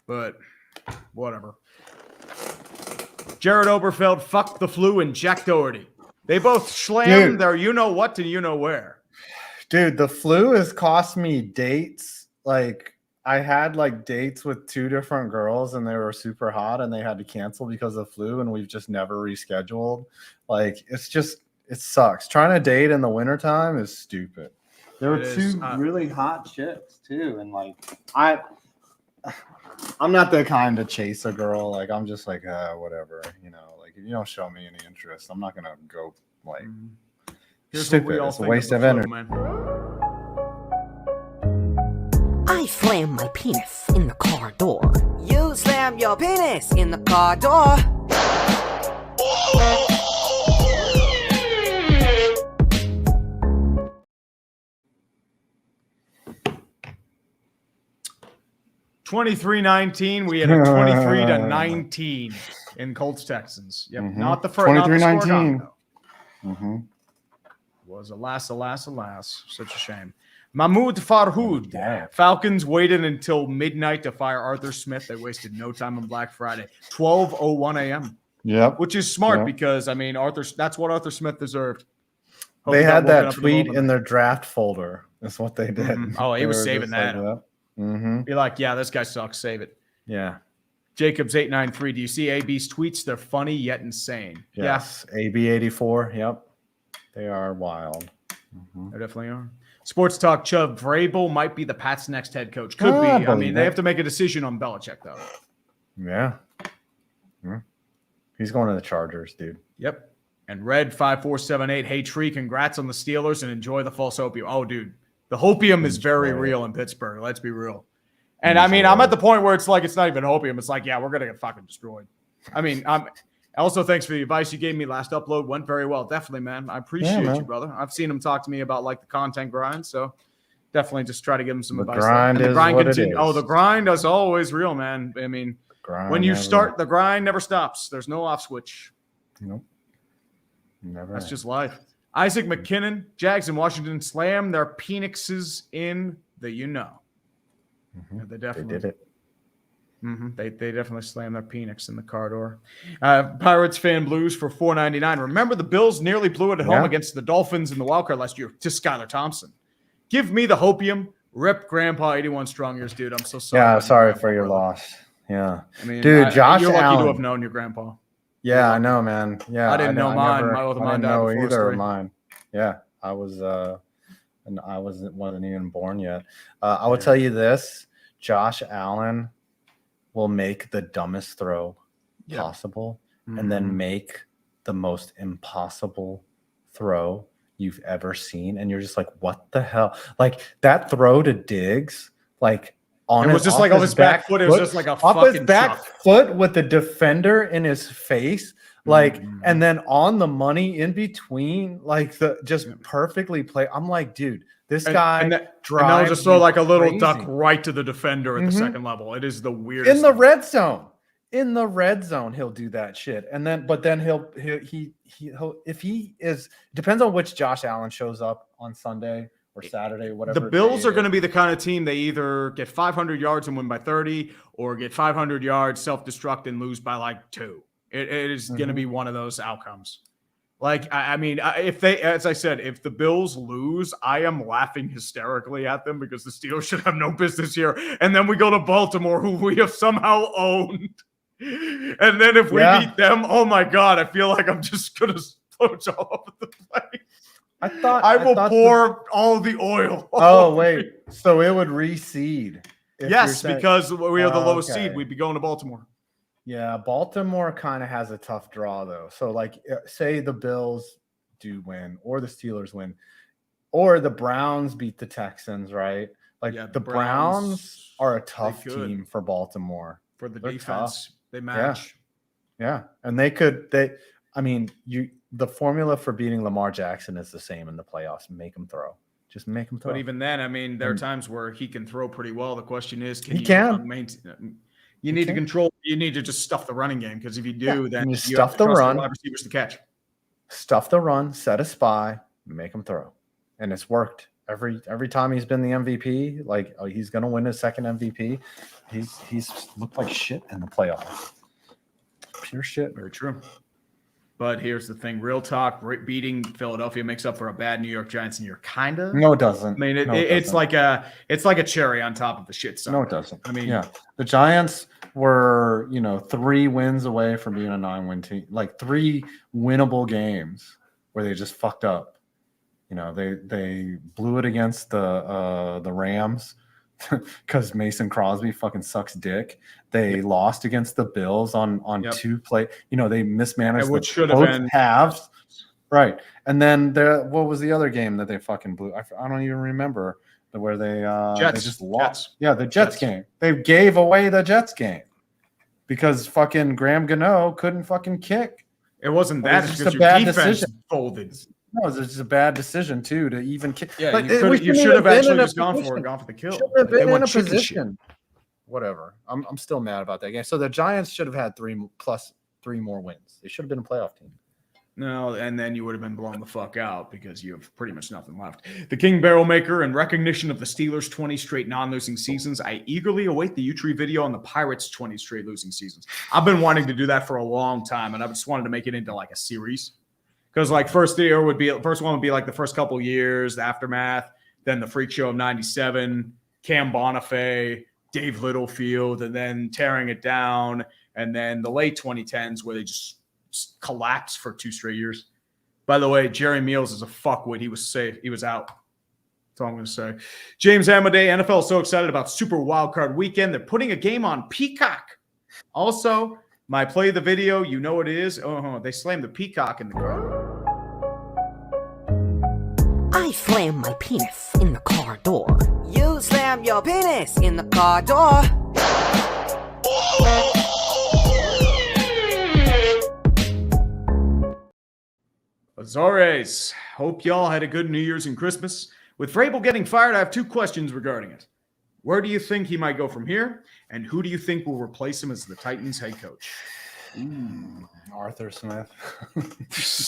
But whatever. Jared Oberfeld, fuck the flu, and Jack Doherty. They both slammed their you-know-what to you-know-where. Dude, the flu has cost me dates. Like, I had like dates with 2 different girls and they were super hot and they had to cancel because of the flu and we've just never rescheduled. Like, it sucks. Trying to date in the wintertime is stupid. There were 2 really hot chicks too. And like, I'm not the kind to chase a girl. Like, I'm just like, whatever, like if you don't show me any interest, I'm not going to go like stupid. It's a waste of energy. I slam my penis in the car door. You slam your penis in the car door. $23-19. We had a 23-19 in Colts Texans. Yep, not the first. 23-19. Was alas. Such a shame. Mahmoud Farhood. Falcons waited until midnight to fire Arthur Smith. They wasted no time on Black Friday. 12:01 a.m. Yep. Which is smart because that's what Arthur Smith deserved. They had that tweet in their draft folder. That's what they did. Oh, he was saving that. Like, Be like, yeah, this guy sucks. Save it. Yeah. Jacobs 893. Do you see AB's tweets? They're funny yet insane. Yes. Yeah. AB 84. Yep. They are wild. They definitely are. Sports Talk Chubb. Vrabel might be the Pats' next head coach. Could be. I mean, they have to make a decision on Belichick, though. Yeah. He's going to the Chargers, dude. Yep. And Red 5478. Hey, Tree, congrats on the Steelers and enjoy the false opium. Oh, dude. The hopium is very real in Pittsburgh. Let's be real. And I mean, I'm at the point where it's like, it's not even opium. It's like, yeah, we're going to get fucking destroyed. I mean, also, thanks for the advice you gave me last upload. Went very well. Definitely, man. I appreciate you, brother. I've seen him talk to me about like the content grind. So definitely just try to give him some advice. The grind continues. Oh, the grind is always real, man. I mean, when you start, the grind never stops. There's no off switch. Nope. Never. That's just life. Isaac McKinnon, Jags in Washington slam their penises in the Yeah, they definitely did it. They definitely slammed their penis in the car door. Pirates fan blues for $4.99. Remember the Bills nearly blew it at home against the Dolphins in the wild card last year to Skylar Thompson. Give me the hopium Rip Grandpa 81 strong years, dude. I'm so sorry. Yeah, about sorry Grandpa, for your brother. loss. Yeah. I mean, Dude, Josh you're lucky to Allen. have known your grandpa. Yeah, I know, man. Yeah, I didn't know mine. Never, My other I mine didn't died know before us either of three. mine. Yeah, I was, and I wasn't even born yet. I will tell you this: Josh Allen will make the dumbest throw possible, and then make the most impossible throw you've ever seen, and you're just like, what the hell? Like that throw to Diggs, like. It was just like off his back foot. It was just like a off his fucking back chuck. foot with the defender in his face, like, and then on the money in between, like the just perfectly play. I'm like, dude, this guy and they'll drives just throw like a little crazy. duck right to the defender at the second level. It is the weirdest. In the red zone. In the red zone, he'll do that shit, and then he'll if he is, depends on which Josh Allen shows up on Sunday or Saturday, whatever. The Bills are going to be the kind of team they either get 500 yards and win by 30, or get 500 yards, self-destruct, and lose by like 2. It is going to be one of those outcomes. Like, I mean, if they, as I said, if the Bills lose, I am laughing hysterically at them because the Steelers should have no business here. And then we go to Baltimore, who we have somehow owned. And then if we beat them, oh my God, I feel like I'm just going to splurge all over the place. I will pour all the oil. Oh, wait. So it would reseed. Yes, because we are the lowest seed. We'd be going to Baltimore. Yeah, Baltimore kind of has a tough draw, though. So, like, say the Bills do win, or the Steelers win, or the Browns beat the Texans, right? Like, the Browns are a tough team for Baltimore. For the They're defense, tough. They match. Yeah. And I mean, the formula for beating Lamar Jackson is the same in the playoffs. Make him throw. Just make him throw. But even then, I mean, there are times where he can throw pretty well. The question is, can he maintain? You need to control. You need to just stuff the running game, because if you do, then you you stuff have to the trust run, wide receivers to catch. Stuff the run, set a spy, make him throw, and it's worked every time he's been the MVP. Like, he's gonna win his second MVP. He's looked like shit in the playoffs. Pure shit. Very true. But here's the thing: real talk. Beating Philadelphia makes up for a bad New York Giants, and you're kind of no, it doesn't. I mean, it's like a cherry on top of the shit stuff. No, it doesn't. I mean, yeah, the Giants were 3 wins away from being a 9-win team, like 3 winnable games where they just fucked up. They blew it against the Rams because Mason Crosby fucking sucks dick. They lost against the Bills on 2 play. They mismanaged which should both have been halves. Right. And then what was the other game that they fucking blew? I don't even remember where they just lost. Jets. Yeah, the Jets game. They gave away the Jets game because fucking Graham Gano couldn't fucking kick. It wasn't that. It's just a your bad defense decision. Folded. No, it's just a bad decision too to even kick. Yeah, like, you should have actually just gone for the kill. Should have been in a chicken position. Whatever. I'm still mad about that game. So the Giants should have had 3 more wins. They should have been a playoff team. No, and then you would have been blown the fuck out because you have pretty much nothing left. The King Barrel Maker, in recognition of the Steelers' 20 straight non-losing seasons, I eagerly await the U-Tree video on the Pirates' 20 straight losing seasons. I've been wanting to do that for a long time, and I just wanted to make it into like a series. Because like first one would be like the first couple years, the aftermath, then the freak show of 97, Cam Bonifay, Dave Littlefield, and then tearing it down, and then the late 2010s where they just collapsed for 2 straight years. By the way, Jerry Meals is a fuckwit. He was safe. He was out. That's all I'm going to say. James Amadei, NFL is so excited about Super Wildcard Weekend. They're putting a game on Peacock. Also, my play the video, you know what it is. They slammed the Peacock in the car. I slam my penis in the car door. You slam your penis in the car door. Azores, hope y'all had a good New Year's and Christmas. With Vrabel getting fired, I have 2 questions regarding it. Where do you think he might go from here? And who do you think will replace him as the Titans head coach? Arthur Smith.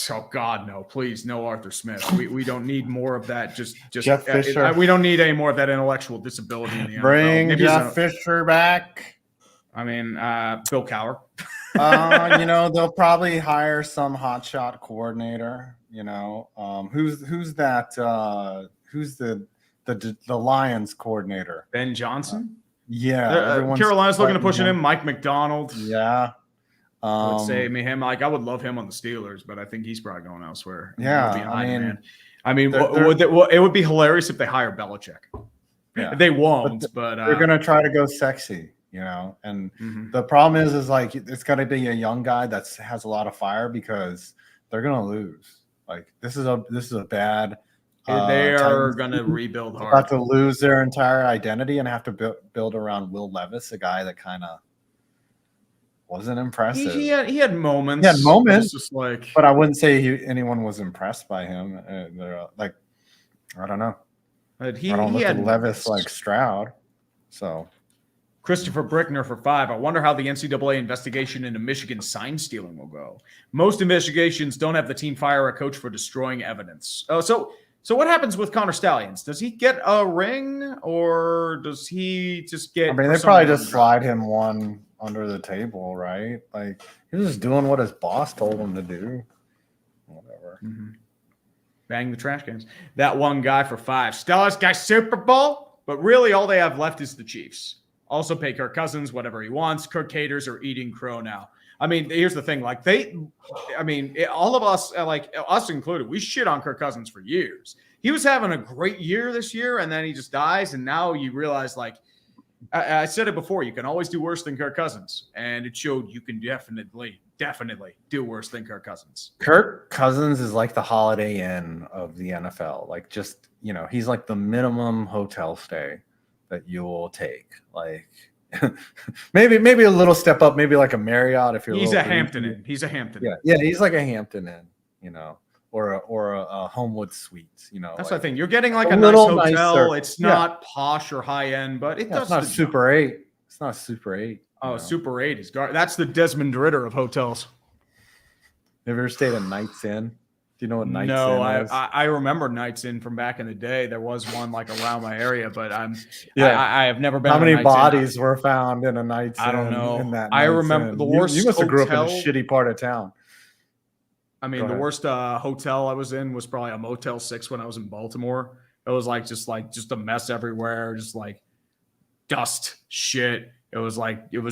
Oh God, no! Please, no Arthur Smith. We don't need more of that. Just Jeff Fisher. We don't need any more of that intellectual disability in the NFL. Bring Maybe Jeff Fisher back. I mean, Bill Cowher. They'll probably hire some hotshot coordinator. Who's that? Who's the the Lions coordinator. Ben Johnson. Yeah, Carolina's looking to push him. Mike McDonald. Yeah. I would say him. Like I would love him on the Steelers, but I think he's probably going elsewhere. Yeah, I mean, it would be hilarious if they hire Belichick. Yeah, they won't, but they're gonna try to go sexy, And the problem is like it's got to be a young guy that has a lot of fire because they're gonna lose. Like this is a bad. They are gonna rebuild hard. About to lose their entire identity and have to build around Will Levis, a guy that kind of wasn't impressive. He had moments. He had moments, just like, but I wouldn't say anyone was impressed by him. Like, I don't know. But I don't look at Levis like Stroud. So, Christopher Brickner for 5. I wonder how the NCAA investigation into Michigan sign stealing will go. Most investigations don't have the team fire a coach for destroying evidence. So what happens with Connor Stallions? Does he get a ring or does he just get? I mean, they probably just slide him one under the table, right? Like he was just doing what his boss told him to do. Whatever. Bang the trash cans. That one guy for 5. Stella's got Super Bowl, but really all they have left is the Chiefs. Also pay Kirk Cousins whatever he wants. Kirk haters are eating crow now. I mean, here's the thing. Like all of us, like us included, we shit on Kirk Cousins for years. He was having a great year this year, and then he just dies. And now you realize, like I said it before, you can always do worse than Kirk Cousins, and it showed you can definitely do worse than Kirk Cousins. Kirk Cousins is like the Holiday Inn of the NFL. Like just he's like the minimum hotel stay that you will take. Like. maybe a little step up, maybe like a Marriott if you're. He's a Hampton Inn. He's a Hampton Inn. Yeah, he's like a Hampton Inn, or a Homewood Suites. That's the thing. You're getting like a nice hotel. Nicer. It's not posh or high end, but it does. It's not Super 8. It's not Super 8. Oh, Super 8 is that's the Desmond Ritter of hotels. Have you ever stayed at Knights Inn? Do you know what Knights Inn is? I remember Knights Inn from back in the day. There was one like around my area, but I have never been. How many bodies were found in a Knights Inn? I don't know. In that I remember the worst. You must have grew up in a shitty part of town. I mean, the worst hotel I was in was probably a Motel 6 when I was in Baltimore. It was just a mess everywhere, just like dust, shit. It was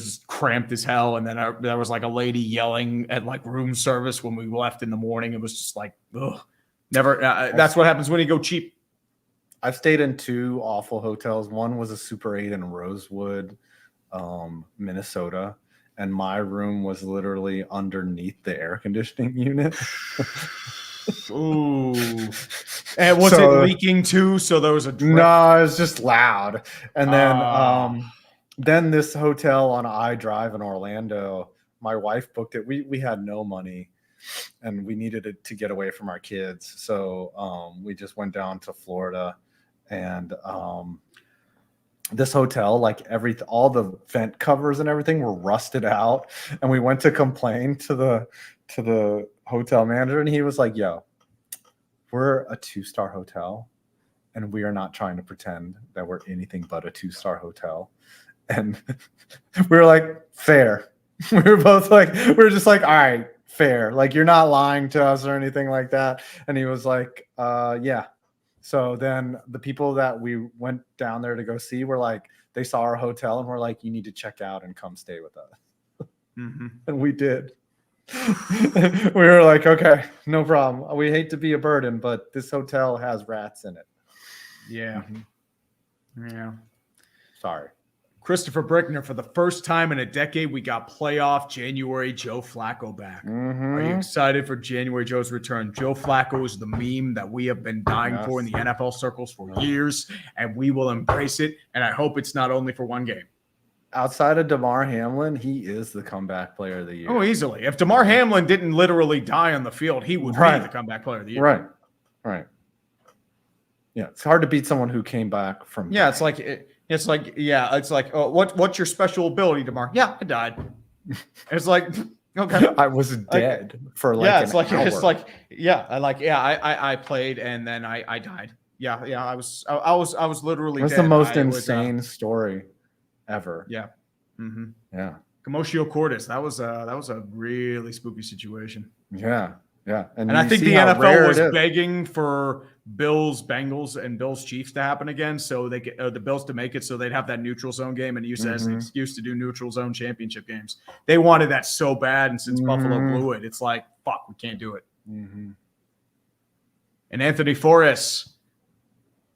just cramped as hell. And then there was like a lady yelling at like room service when we left in the morning. It was just like, ugh, never. That's what happens when you go cheap. I've stayed in 2 awful hotels. One was a Super 8 in Rosewood, Minnesota. And my room was literally underneath the air conditioning unit. Ooh. And was it leaking too? So there was a drip? No, it was just loud. And then this hotel on I-Drive in Orlando, my wife booked it. We had no money and we needed it to get away from our kids. So we just went down to Florida and this hotel, like all the vent covers and everything were rusted out. And we went to complain to the hotel manager and he was like, yo, we're a 2-star hotel and we are not trying to pretend that we're anything but a 2-star hotel. And we were like, fair. We were both like, we were just like, all right, fair. Like, you're not lying to us or anything like that. And he was like, yeah. So then the people that we went down there to go see were like, they saw our hotel and were like, you need to check out and come stay with us. And we did. We were like, okay, no problem. We hate to be a burden, but this hotel has rats in it. Yeah. Yeah. Sorry. Christopher Brickner, for the first time in a decade, we got playoff January Joe Flacco back. Are you excited for January Joe's return? Joe Flacco is the meme that we have been dying for in the NFL circles for years, and we will embrace it. And I hope it's not only for one game. Outside of DeMar Hamlin, he is the comeback player of the year. Oh, easily. If DeMar Hamlin didn't literally die on the field, he would be the comeback player of the year. Right. Yeah, it's hard to beat someone who came back from. Yeah, it's like, oh, what's your special ability, DeMar? Yeah, I died. It's like, okay, I was dead for like an hour. I played and then I died. I was literally. That's dead. The most insane story ever. Yeah. Yeah. Commotio cordis. That was a really spooky situation. Yeah. Yeah, And I you think see the how NFL rare was it is. begging for Bills, Bengals, and Bills Chiefs to happen again, so they get the Bills to make it, so they'd have that neutral zone game and use it as an excuse to do neutral zone championship games. They wanted that so bad, and since Buffalo blew it, it's like fuck, we can't do it. And Anthony Forrest,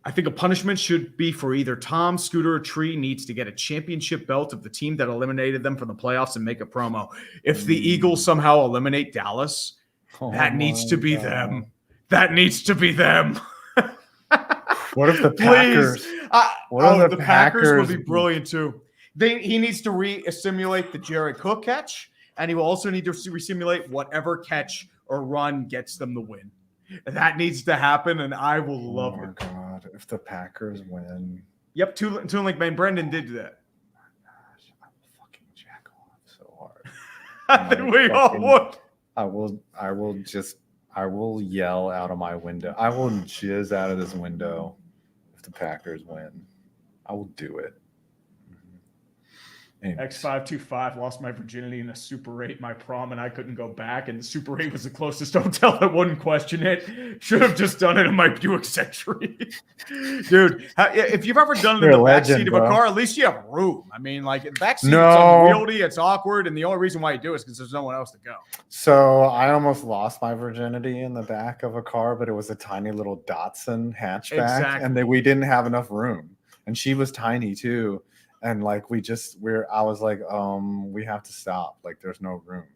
I think a punishment should be for either Tom, Scooter, or Tree needs to get a championship belt of the team that eliminated them from the playoffs and make a promo. If the Eagles somehow eliminate Dallas, that needs to be them. That needs to be them. What if the Packers? The Packers would be brilliant too. He needs to re-simulate the Jared Cook catch, and he will also need to re-simulate whatever catch or run gets them the win. That needs to happen, and I will love it. Oh my god! If the Packers win, Yep, Toon Link Man Brendan did that. gosh, I will fucking jack off so hard. I think we all would. I will yell out of my window. I will jizz out of this window if the Packers win. I will do it. Anyways. X525 lost my virginity in a Super 8, my prom, and I couldn't go back. And the Super 8 was the closest hotel that wouldn't question it. Should have just done it in my Buick Century. Dude, if you've ever done it in the backseat of a car, at least you have room. I mean, like, backseat, it's unwieldy, it's awkward, and the only reason why you do it is because there's no one else to go. So I almost lost my virginity in the back of a car, but it was a tiny little Datsun hatchback, and we didn't have enough room. And she was tiny too. And like I was like, we have to stop. Like, there's no room.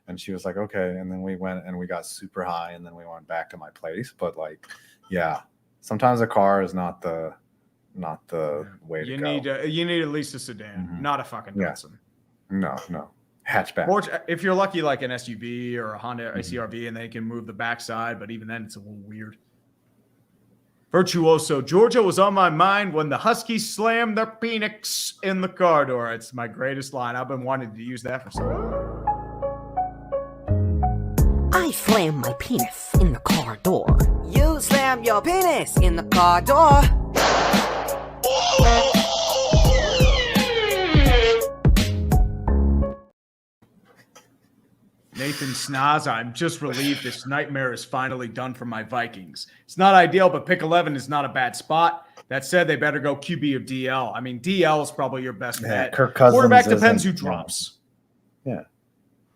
And she was like, okay. And then we went and we got super high, and then we went back to my place. But like, yeah, sometimes a car is not the way to go. You need at least a sedan, not a fucking Datsun. No, hatchback. Or if you're lucky, like an SUV or a Honda CRV, and they can move the backside, but even then, it's a little weird. Virtuoso, Georgia was on my mind when the Huskies slammed their penis in the car door. It's my greatest line. I've been wanting to use that for so long. I slam my penis in the car door. You slam your penis in the car door. Nathan Snaz, I'm just relieved this nightmare is finally done for my Vikings. It's not ideal, but pick 11 is not a bad spot. That said, they better go QB or DL. I mean, DL is probably your best bet. Kirk Cousins Quarterback depends who drops. Yeah.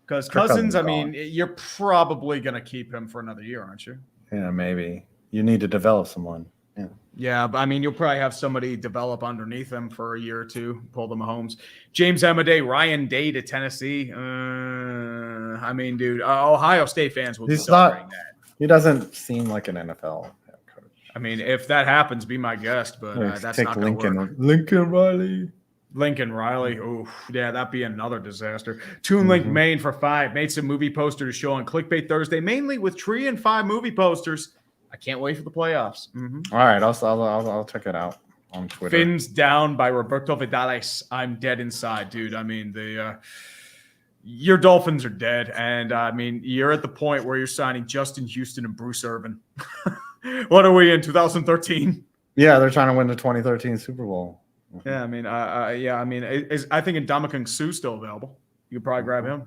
Because Cousins, I mean, you're probably going to keep him for another year, aren't you? Yeah, maybe. You need to develop someone. Yeah. Yeah, but I mean, you'll probably have somebody develop underneath him for a year or two, pull the Mahomes. James Amaday, Ryan Day to Tennessee. I mean, dude, Ohio State fans will be celebrating that. He doesn't seem like an NFL head coach. I mean, if that happens, be my guest, but that's not going to work. Lincoln Riley. Lincoln Riley. Oh, yeah, that'd be another disaster. Toon Link Maine for 5. Made some movie posters to show on Clickbait Thursday, mainly with Tree and 5 movie posters. I can't wait for the playoffs. All right, I'll check it out on Twitter. Fins down by Roberto Vidales. I'm dead inside, dude. I mean, your Dolphins are dead, and I mean, you're at the point where you're signing Justin Houston and Bruce Irvin. What are we in 2013? Yeah, they're trying to win the 2013 Super Bowl. Yeah, I mean, I think Ndamukong Suh's still available. You could probably grab him.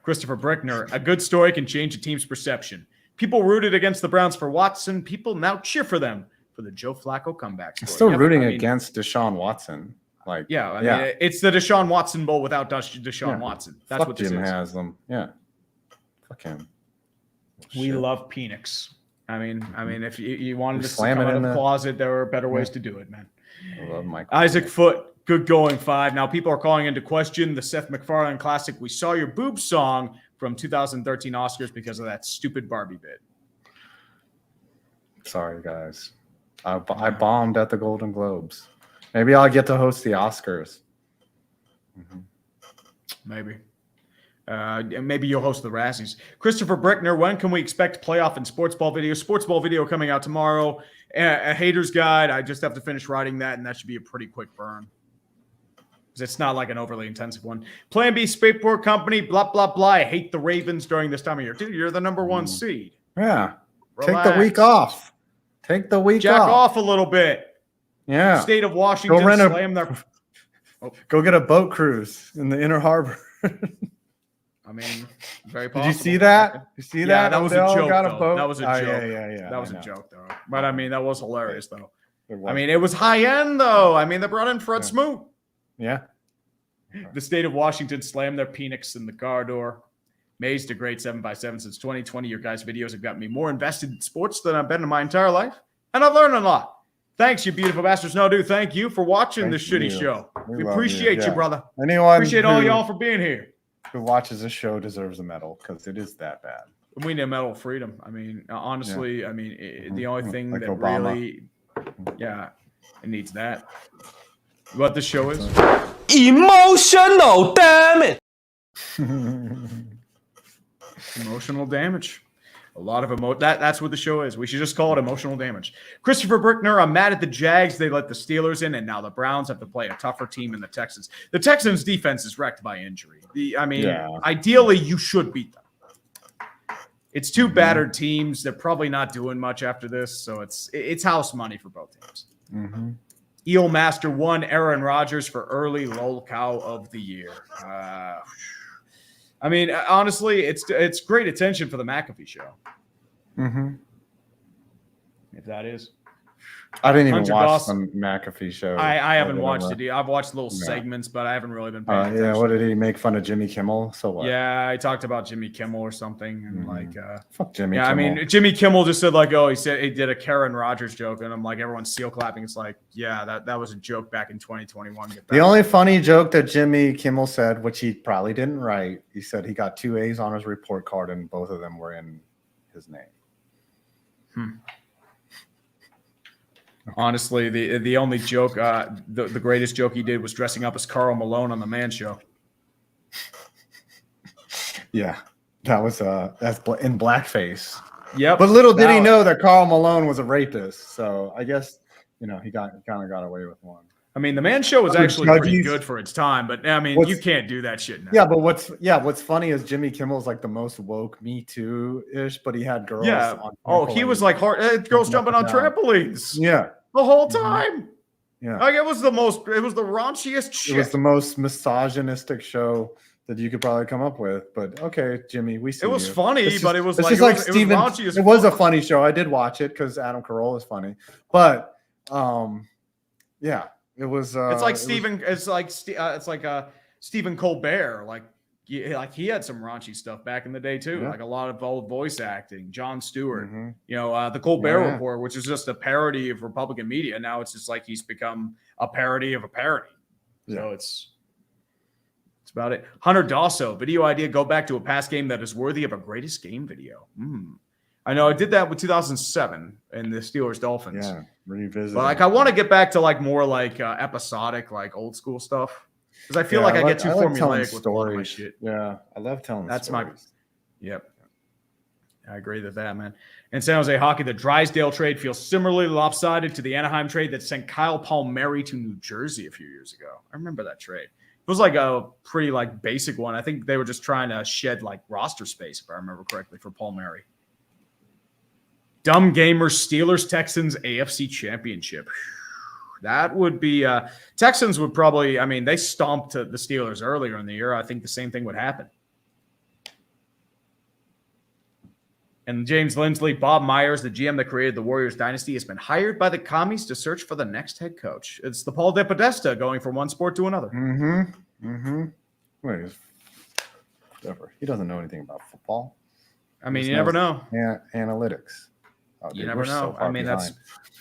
Christopher Brickner, a good story can change a team's perception. People rooted against the Browns for Watson. People now cheer for them for the Joe Flacco comeback story. Still rooting against Deshaun Watson. Like, I mean, it's the Deshaun Watson Bowl without Deshaun Watson. That's what this Jim is. has them. Yeah. Fuck him. We love Penix. I mean, if you wanted to come out of the closet, there were better ways to do it, man. I love Michael. Isaac Foote, good going 5. Now people are calling into question the Seth MacFarlane classic "We Saw Your Boobs" song from 2013 Oscars because of that stupid Barbie bit. Sorry, guys. I bombed at the Golden Globes. Maybe I'll get to host the Oscars. Maybe. Maybe you'll host the Razzies. Christopher Brickner, when can we expect playoff and sports ball video? Sports ball video coming out tomorrow. A hater's guide. I just have to finish writing that, and that should be a pretty quick burn. It's not like an overly intensive one. Plan B Skateboard Company, blah, blah, blah. I hate the Ravens during this time of year. Dude, you're the number 1 seed. Yeah. Relax. Take the week off. Take the week Jack off. off a little bit. Yeah. State of Washington slam their... Go get a boat cruise in the Inner Harbor. I mean, very Did possible. you see that? You see Yeah, that? that was a They all joke, got though. boat? That was a Oh, joke. Yeah. That was I a know. joke, though. But I mean, that was hilarious, though. It I was. mean, it was high end, though. I mean, they brought in Fred Yeah. Smoot. Yeah. The state of Washington slammed their Phoenix in the car door. Mays to great 7x7 since 2020. Your guys' videos have gotten me more invested in sports than I've been in my entire life. And I've learned a lot. Thanks, you beautiful bastards. No, dude, thank you for watching this shitty show. We love appreciate you, Yeah. brother. Anyone Appreciate all y'all for being here. who watches this show deserves a medal because it is that bad. We need a medal of freedom. I mean, honestly, I mean, the only thing Like that Obama. really, it needs that. What the show is? Emotional, damn it. Emotional damage. A lot of that's what the show is. We should just call it emotional damage. Christopher Brickner, I'm mad at the Jags. They let the Steelers in, and now the Browns have to play a tougher team than the Texans. The Texans' defense is wrecked by injury. Ideally, you should beat them. It's two battered teams. They're probably not doing much after this, so it's house money for both teams. Mm-hmm. Eel Master 1, Aaron Rodgers for early lol cow of the year. I mean, honestly, it's great attention for the McAfee show. Mm-hmm. If that is. I didn't even Hunter watch Goss- the McAfee show. I haven't or watched whatever. it. I've watched little segments, but I haven't really been paying attention. Yeah, what did he make fun of Jimmy Kimmel? So what? Yeah, I talked about Jimmy Kimmel or something, and Fuck Jimmy yeah, Kimmel. I mean, Jimmy Kimmel just said he said he did a Karen Rodgers joke, and I'm like, everyone's seal clapping. It's like, yeah, that was a joke back in 2021. Get The only funny joke that Jimmy Kimmel said, which he probably didn't write, he said he got 2 A's on his report card, and both of them were in his name. Honestly, the only joke, the greatest joke he did was dressing up as Karl Malone on the Man Show. Yeah, that was that's in blackface. Yep. But little did he know that Karl Malone was a rapist. So I guess he kind of got away with one. I mean, the Man Show was actually pretty good for its time, but I mean, you can't do that shit now. Yeah, but what's funny is Jimmy Kimmel's like the most woke Me Too-ish, but he had girls. Yeah. On He was like girls jumping on trampolines. Yeah. The whole time. Yeah. Like it was the raunchiest shit. It was the most misogynistic show that you could probably come up with. But okay, Jimmy, we see It was you. funny, It's but just- it was it's like just like it Steven. was raunchy as It was a fuck. funny show. I did watch it because Adam Carolla is funny. But yeah, it was. It's like Stephen. It's like Stephen Colbert. Like he had some raunchy stuff back in the day too. Yeah. Like a lot of old voice acting. Jon Stewart. Mhm. The Colbert Yeah. Report, which is just a parody of Republican media. Now it's just like he's become a parody of a parody. So it's about it. Hunter Dosso, video idea. Go back to a past game that is worthy of a greatest game video. I know I did that with 2007 and the Steelers Dolphins. Yeah, revisit. But I want to get back to more episodic, old school stuff. Because I feel like I get too formulaic with a lot of my shit. Yeah, I love telling stories. Yep. I agree with that, man. And San Jose Hockey, the Drysdale trade feels similarly lopsided to the Anaheim trade that sent Kyle Palmieri to New Jersey a few years ago. I remember that trade. It was a pretty basic one. I think they were just trying to shed roster space, if I remember correctly, for Palmieri. Dumb Gamer Steelers Texans AFC Championship. That would be Texans would probably, they stomped the Steelers earlier in the year. I think the same thing would happen. And James Lindsley, Bob Myers, the GM that created the Warriors dynasty, has been hired by the commies to search for the next head coach. It's the Paul DePodesta going from one sport to another. Wait, whatever. He doesn't know anything about football. You never know. Yeah, analytics. You never know. That's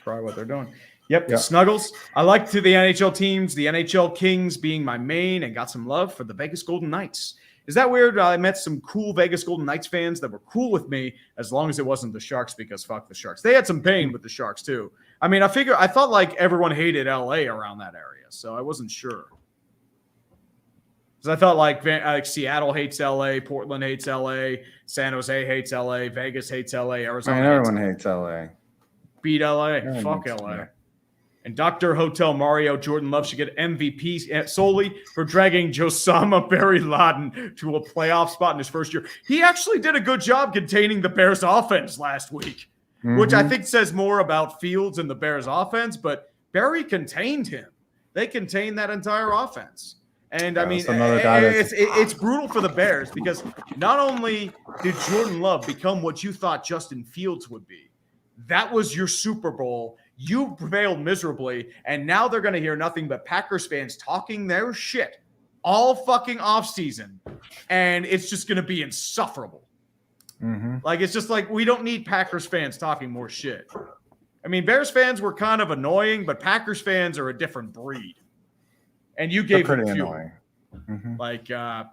probably what they're doing. Yep. Yeah. Snuggles. I like to the NHL teams, the NHL Kings being my main, and got some love for the Vegas Golden Knights. Is that weird? I met some cool Vegas Golden Knights fans that were cool with me as long as it wasn't the Sharks, because fuck the Sharks. They had some pain with the Sharks too. I thought everyone hated LA around that area, so I wasn't sure. Because I thought Seattle hates LA, Portland hates LA, San Jose hates LA, Vegas hates LA, Arizona. Everyone hates LA. Beat LA. Everyone Fuck hates LA. LA. And Dr. Hotel Mario Jordan Love should get MVP solely for dragging Josama Barry Ladden to a playoff spot in his first year. He actually did a good job containing the Bears offense last week, which I think says more about Fields and the Bears offense, but Barry contained him. They contained that entire offense. And Yeah, I mean, that's another guy it's brutal for the Bears because not only did Jordan Love become what you thought Justin Fields would be, that was your Super Bowl. You prevailed miserably, and now they're going to hear nothing but Packers fans talking their shit all fucking offseason, and it's just going to be insufferable. Like, it's just like we don't need Packers fans talking more shit. I mean, Bears fans were kind of annoying, but Packers fans are a different breed. And you gave them fuel. Annoying. Like, yeah,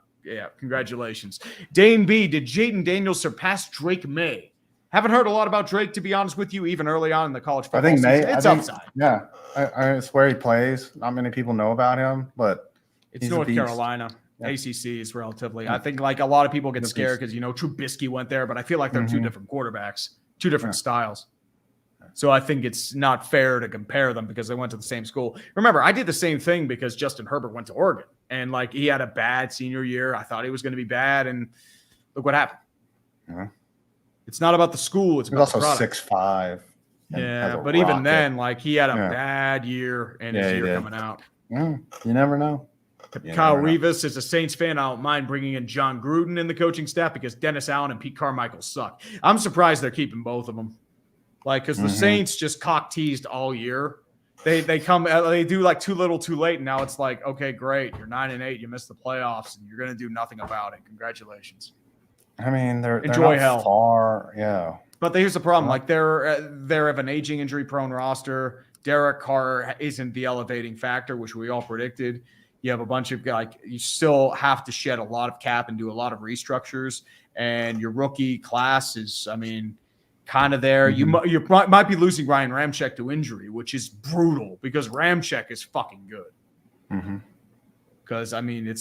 congratulations. Dane B, did Jaden Daniels surpass Drake May? Haven't heard a lot about Drake, to be honest with you, even early on in the college football season. It's upside. Yeah, I swear he plays. Not many people know about him, but it's North Carolina. Yeah. ACC is relatively. I think like a lot of people get scared because, Trubisky went there, but I feel like they're two different quarterbacks, two different styles. So I think it's not fair to compare them because they went to the same school. Remember, I did the same thing because Justin Herbert went to Oregon, and like he had a bad senior year. I thought he was going to be bad, and look what happened. Yeah. It's not about the school. It's about also 6'5". Yeah, but even then, like he had a bad year, and his year coming out. Yeah, you never know. Kyle Rivas is a Saints fan. I don't mind bringing in John Gruden in the coaching staff because Dennis Allen and Pete Carmichael suck. I'm surprised they're keeping both of them. Like, because the Saints just cock teased all year. They do like too little, too late, and now it's like, okay, great, you're 9-8, you missed the playoffs, and you're gonna do nothing about it. Congratulations. I mean, they're enjoy not hell. Far, yeah. But here's the problem: like they have an aging, injury-prone roster. Derek Carr isn't the elevating factor, which we all predicted. You have a bunch of you still have to shed a lot of cap and do a lot of restructures, and your rookie class is, I mean, kind of there. You might be losing Ryan Ramczyk to injury, which is brutal because Ramczyk is fucking good. Because I mean,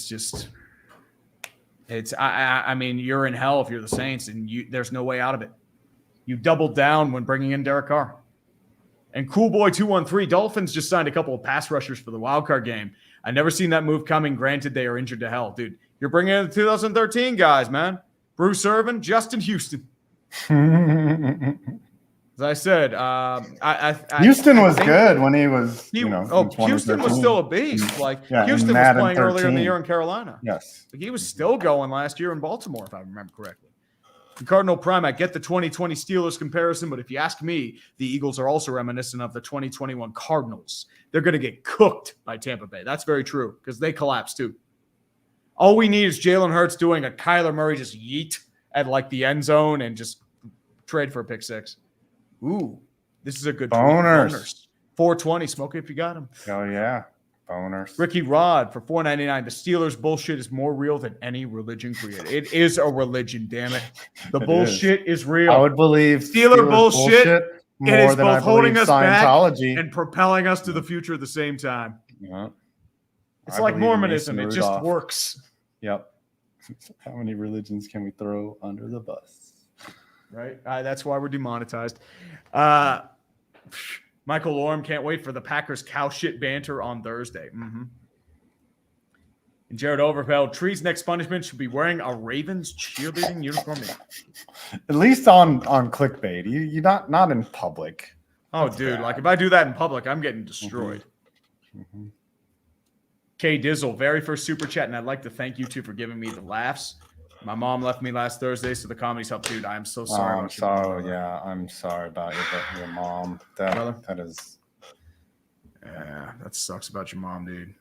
I mean, you're in hell if you're the Saints, and there's no way out of it. You doubled down when bringing in Derek Carr. And Coolboy 213, Dolphins just signed a couple of pass rushers for the wildcard game. I never seen that move coming. Granted, they are injured to hell, dude. You're bringing in the 2013 guys, man. Bruce Irvin, Justin Houston. As I said, Houston was good when he was, Houston was still a beast. Like Houston was playing earlier in the year in Carolina. Yes, like, he was still going last year in Baltimore, if I remember correctly. And Cardinal Prime, I get the 2020 Steelers comparison, but if you ask me, the Eagles are also reminiscent of the 2021 Cardinals. They're going to get cooked by Tampa Bay. That's very true because they collapsed too. All we need is Jalen Hurts doing a Kyler Murray just yeet at like the end zone and just trade for a pick six. Ooh, this is a good boners. 420, smoke it if you got him. Oh yeah, boners. Ricky Rod for $4.99. The Steelers bullshit is more real than any religion created. It is a religion, damn it. The bullshit is real. I would believe Steeler bullshit. It is both holding us back and propelling us to the future at the same time. Yeah. It's like Mormonism. It just works. Yep. How many religions can we throw under the bus? Right. That's why we're demonetized. Michael Lorm can't wait for the Packers cow shit banter on Thursday. And Jared Overfeld, Tree's next punishment should be wearing a Ravens cheerleading uniform. At least on clickbait. You not in public. Oh, dude. Like if I do that in public, I'm getting destroyed. K Dizzle, very first super chat, and I'd like to thank you two for giving me the laughs. My mom left me last Thursday, so the comedy's helped, dude. I'm so sorry. I'm sorry about your mom. That is. Yeah, that sucks about your mom, dude.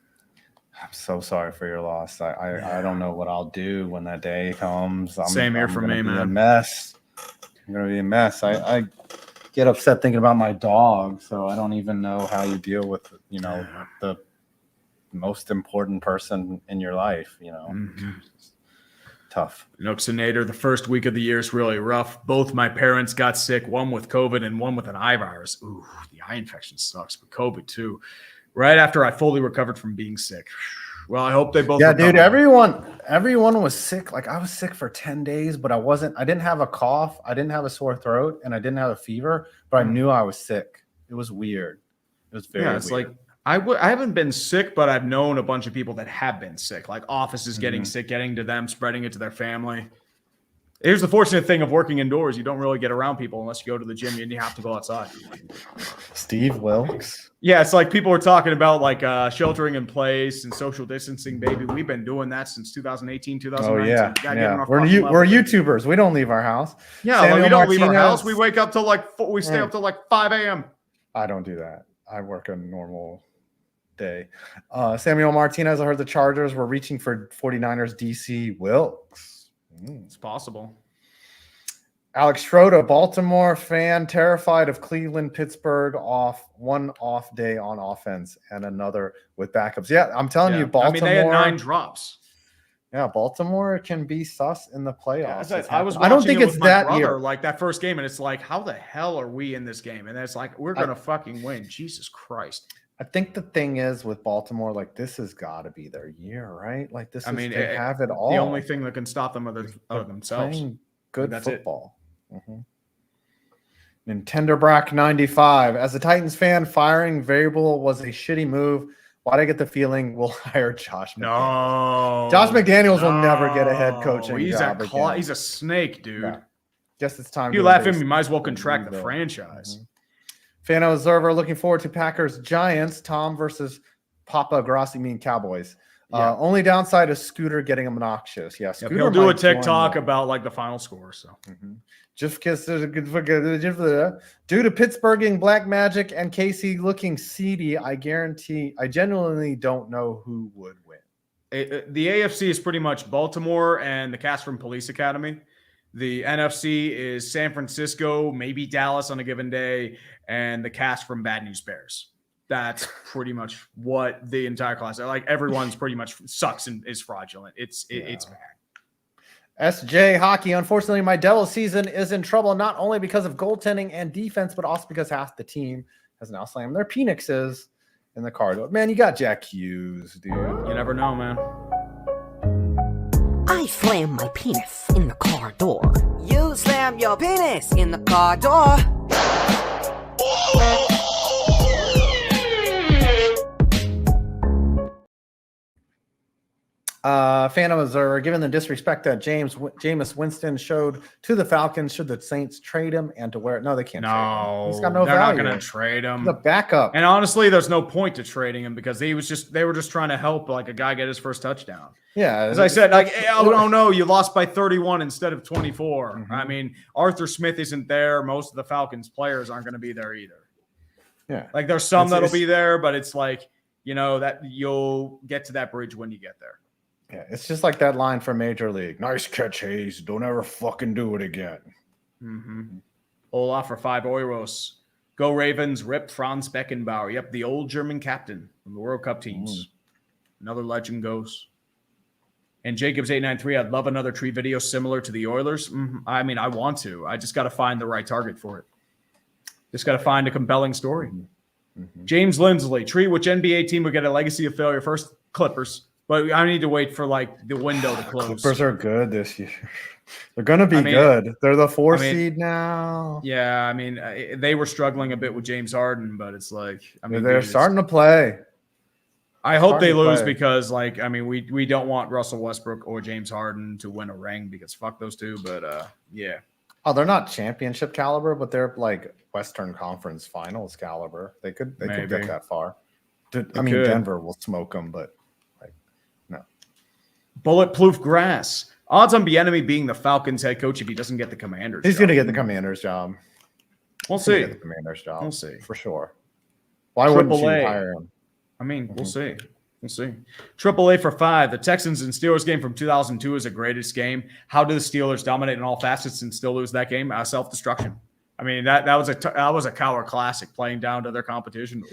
I'm so sorry for your loss. I don't know what I'll do when that day comes. Same here for me, man. I'm gonna be a mess. I get upset thinking about my dog, so I don't even know how you deal with the most important person in your life. Tough. Noxinator, the first week of the year is really rough. Both my parents got sick, one with COVID and one with an eye virus. Ooh, the eye infection sucks, but COVID too. Right after I fully recovered from being sick. Well, I hope they both. Yeah, dude. Everyone was sick. Like I was sick for 10 days, but I didn't have a cough. I didn't have a sore throat, and I didn't have a fever. But I knew I was sick. It was weird. It was very. Yeah, it's weird. like I haven't been sick, but I've known a bunch of people that have been sick. Like offices getting sick, getting to them, spreading it to their family. Here's the fortunate thing of working indoors. You don't really get around people unless you go to the gym and you have to go outside. Steve Wilkes. Yeah, it's like people were talking about like sheltering in place and social distancing, baby. We've been doing that since 2018, 2019. Oh, yeah. Yeah. We're YouTubers. We don't leave our house. Yeah, like we don't leave our house. We wake up till we stay up till like 5 a.m. I don't do that. I work a normal day. Samuel Martinez, I heard the Chargers were reaching for 49ers DC Wilkes. It's possible. Alex Schroeder, Baltimore fan, terrified of Cleveland, Pittsburgh one off day on offense and another with backups. Yeah, I'm telling you, Baltimore. I mean, they had 9 drops. Yeah, Baltimore can be sus in the playoffs. Yeah, I don't think it's that year. Like that first game, and it's like, how the hell are we in this game? And it's like, we're gonna fucking win. Jesus Christ. I think the thing is with Baltimore, like this has got to be their year, right? Like this. They have it all. The only thing that can stop them are themselves. Good football. Nintendo Brack 95. As a Titans fan, firing Variable was a shitty move. Why did I get the feeling we'll hire Josh McDaniels? Josh McDaniels will never get a head coaching job again. He's a snake, dude. Yeah. Guess it's time. If you laugh at him, you might as well contract the franchise. Fan Observer looking forward to Packers Giants. Tom versus Papa Grossi mean Cowboys. Yeah. Only downside is Scooter getting obnoxious. Yeah, Scooter he'll do a TikTok about like the final score. So just because due to Pittsburgh getting black magic and Casey looking seedy, I genuinely don't know who would win. The AFC is pretty much Baltimore and the cast from Police Academy. The NFC is San Francisco, maybe Dallas on a given day, and the cast from Bad News Bears. That's pretty much what the entire class. Like everyone's pretty much sucks and is fraudulent. It's bad. SJ Hockey. Unfortunately, my Devils season is in trouble not only because of goaltending and defense, but also because half the team has now slammed their penises in the car. Man, you got Jack Hughes, dude. You never know, man. I slam my penis in the car door. You slam your penis in the car door. Phantom Observer, given the disrespect that Jameis Winston showed to the Falcons, should the Saints trade him and to wear it? No, they can't. No, he's got no they're value. Not going to trade him. The backup. And honestly, there's no point to trading him because they were just trying to help like a guy get his first touchdown. Yeah, as I said, like oh no, you lost by 31 instead of 24. Mm-hmm. I mean, Arthur Smith isn't there. Most of the Falcons players aren't going to be there either. Yeah, like there's some that'll be there, but it's like that you'll get to that bridge when you get there. Yeah, it's just like that line from Major League. Nice catch, Hayes. Don't ever fucking do it again. Mm-hmm. Olaf for 5 euros. Go Ravens. Rip Franz Beckenbauer. Yep, the old German captain from the World Cup teams. Another legend goes. And Jacobs893, I'd love another tree video similar to the Oilers. I mean, I want to. I just got to find the right target for it. Just got to find a compelling story. Mm-hmm. James Lindsley. Tree, which NBA team would get a legacy of failure first? Clippers. But I need to wait for like the window to close. Clippers are good this year. They're going to be good. They're the 4 seed now. Yeah, I mean, they were struggling a bit with James Harden, but it's like, I mean, they're starting to play. I hope they lose because, like, I mean, we don't want Russell Westbrook or James Harden to win a ring because fuck those two. But yeah. Oh, they're not championship caliber, but they're like Western Conference Finals caliber. They could get that far. Denver will smoke them, but. Bulletproof Grass. Odds on Bieniemy being the Falcons head coach if he doesn't get the Commanders job. He's going to get the Commander's job. We'll see. Get the Commander's job. We'll see. For sure. Why wouldn't you hire him? I mean, we'll see. We'll see. AAA for 5. The Texans and Steelers game from 2002 is the greatest game. How do the Steelers dominate in all facets and still lose that game? Self-destruction. I mean, that was a coward classic playing down to their competition.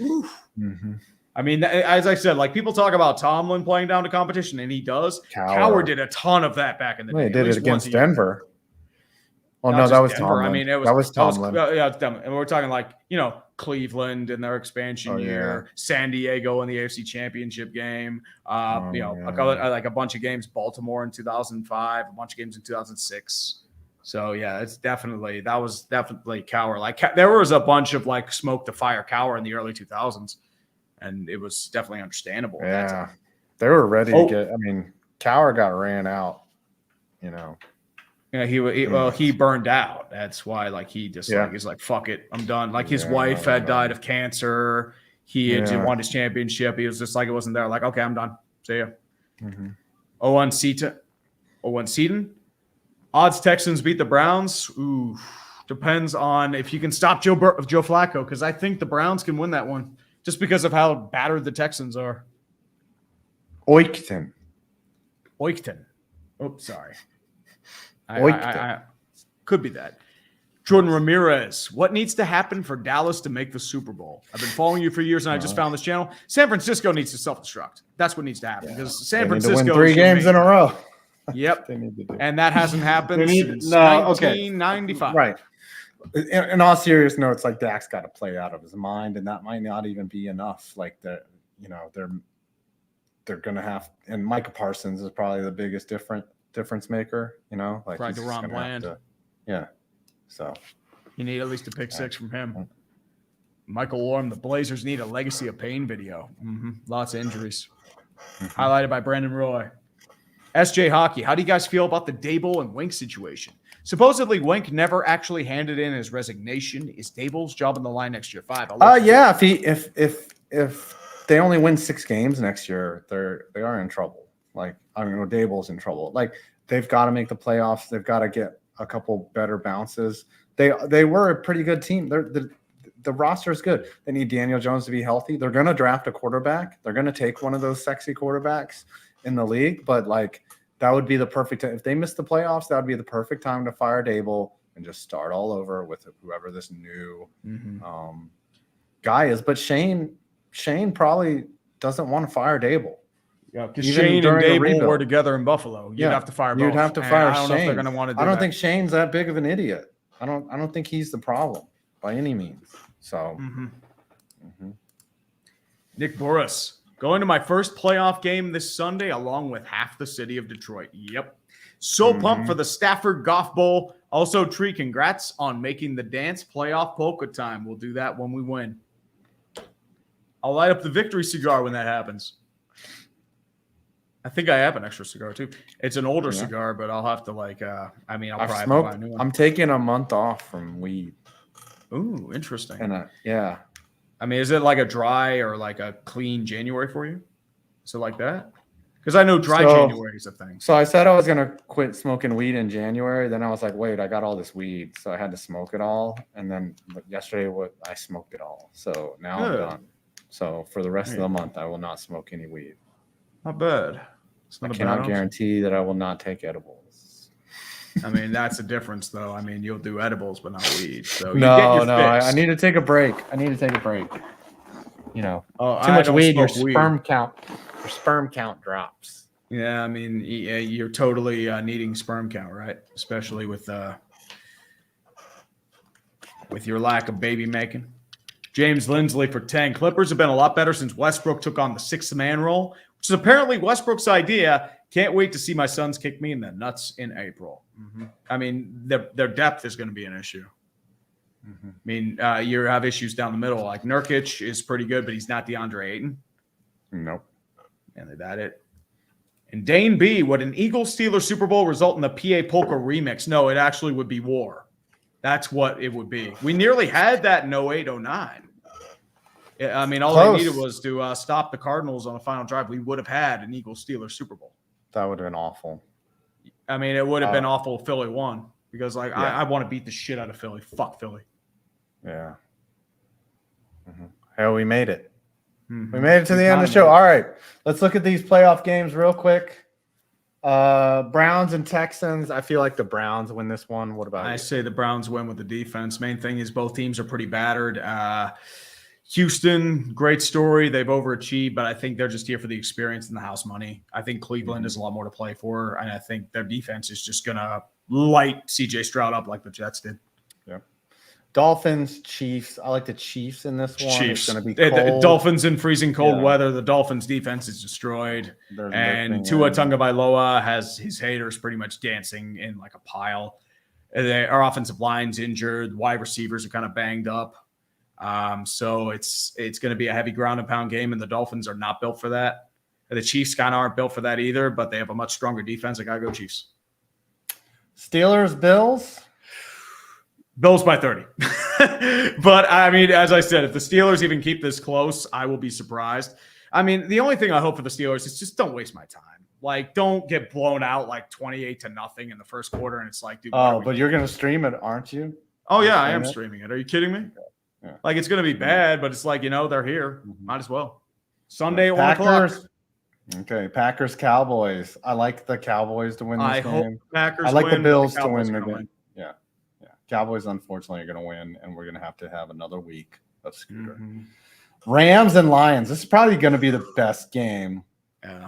Mm-hmm. I mean, as I said, like people talk about Tomlin playing down to competition, and he does. Coward did a ton of that back in the day. He did it against Denver. Oh, no, that was Denver. Tomlin. I mean, that was Tomlin. It's dumb. And we're talking like, Cleveland in their expansion year, San Diego in the AFC Championship game, like a bunch of games, Baltimore in 2005, a bunch of games in 2006. So, yeah, that was definitely Cowher. Like, there was a bunch of, like, smoke to fire Cowher in the early 2000s. And it was definitely understandable. Yeah, they were ready to get. I mean, Cowher got ran out. Yeah, he burned out. That's why, like, he just he's like, fuck it, I'm done. Like, his wife had died of cancer. He had won his championship. He was just like, it wasn't there. Like, okay, I'm done. See ya. Owen Seaton. Odds Texans beat the Browns. Ooh, depends on if you can stop Joe Flacco, because I think the Browns can win that one just because of how battered the Texans are. Oikton. Oops, sorry. Oikton. I could be that. Jordan Ramirez. What needs to happen for Dallas to make the Super Bowl? I've been following you for years, and I just found this channel. San Francisco needs to self-destruct. That's what needs to happen, because San Francisco win 3 games in a row. Yep. They need to do. And that hasn't happened since 1995. Right. In all serious notes, like, Dak's got to play out of his mind, and that might not even be enough. Like, they're going to have, and Micah Parsons is probably the biggest difference maker. Like, Right, DeRon Bland. So you need at least a pick 6 from him. Michael Orm, the Blazers need a Legacy of Pain video. Lots of injuries. Highlighted by Brandon Roy. SJ Hockey, how do you guys feel about the Dable and Wink situation? Supposedly, Wink never actually handed in his resignation. Is Dable's job on the line next year? 5. Yeah. If they only win 6 games next year, they are in trouble. Like, Dable's in trouble. Like, they've got to make the playoffs. They've got to get a couple better bounces. They were a pretty good team. The roster is good. They need Daniel Jones to be healthy. They're going to draft a quarterback. They're going to take one of those sexy quarterbacks in the league. But, like, that would be the perfect time. If they miss the playoffs, that would be the perfect time to fire Dable and just start all over with whoever this new guy is. But Shane probably doesn't want to fire Dable. Yeah, because Shane and Dable were together in Buffalo. You'd have to fire both. You'd have to fire Shane. I don't know if they're going to want to do that. I don't think Shane's that big of an idiot. I don't think he's the problem by any means. So, Nick Boris, going to my first playoff game this Sunday along with half the city of Detroit. Yep. So pumped for the Stafford Golf Bowl. Also, Tree, congrats on making the dance playoff polka time. We'll do that when we win. I'll light up the victory cigar when that happens. I think I have an extra cigar too. It's an older cigar, but I'll have to I'll probably have to buy a new one. I'm taking a month off from weed. Ooh, interesting. And I mean, is it like a dry or like a clean January for you? Is it like that? Because I know dry January is a thing. So I said I was gonna quit smoking weed in January. Then I was like, wait, I got all this weed, so I had to smoke it all. And then yesterday, I smoked it all. So now I'm done. So for the rest of the month, I will not smoke any weed. Not bad. I cannot guarantee that I will not take edibles. I mean, that's the difference, though. I mean, you'll do edibles, but not weed. So I need to take a break. Too much weed, your sperm count drops. Yeah, I mean, you're totally needing sperm count, right? Especially with your lack of baby making. James Lindsley for 10. Clippers have been a lot better since Westbrook took on the 6th man role, which is apparently Westbrook's idea. Can't wait to see my Suns kick me in the nuts in April. I mean, their depth is going to be an issue. I mean, you have issues down the middle. Like, Nurkic is pretty good, but he's not DeAndre Ayton. Nope. And that it. And Dane B, would an Eagles-Steelers Super Bowl result in the PA Polka remix? No, it actually would be war. That's what it would be. We nearly had that in 08-09. I mean, all they needed was to stop the Cardinals on the final drive. We would have had an Eagles-Steelers Super Bowl. That would have been awful. I mean, it would have been awful if Philly won, because I want to beat the shit out of Philly. Fuck Philly. Yeah. Hell, we made it. We made it to the end of the show. All right. Let's look at these playoff games real quick. Browns and Texans. I feel like the Browns win this one. What about you? I say the Browns win with the defense. Main thing is both teams are pretty battered. Houston, great story. They've overachieved, but I think they're just here for the experience and the house money. I think Cleveland has a lot more to play for, and I think their defense is just going to light C.J. Stroud up like the Jets did. Yeah. Dolphins, Chiefs. I like the Chiefs in this one. Chiefs. It's going to be cold. Dolphins in freezing cold weather. The Dolphins defense is destroyed. And Tua Tagovailoa has his haters pretty much dancing in like a pile. Our offensive line's injured. Wide receivers are kind of banged up. So it's going to be a heavy ground and pound game, and the Dolphins are not built for that. The Chiefs kind of aren't built for that either, but they have a much stronger defense. I got to go Chiefs. Steelers, Bills. Bills by 30. But I mean, as I said, if the Steelers even keep this close, I will be surprised. I mean, the only thing I hope for the Steelers is just don't waste my time. Like, don't get blown out like 28-0 in the first quarter. And it's like, dude. Oh, but you're going to stream it, aren't you? Oh, yeah, I am streaming it. Are you kidding me? Yeah. Like, it's going to be bad, but it's like, they're here. Might as well. Sunday at 1 o'clock. Okay, Packers, Cowboys. I like the Cowboys to win this game. Hope Packers I like win, the Bills the to win Cowboys the are gonna game. win. Yeah. Cowboys, unfortunately, are going to win, and we're going to have another week of Scooter. Rams and Lions. This is probably going to be the best game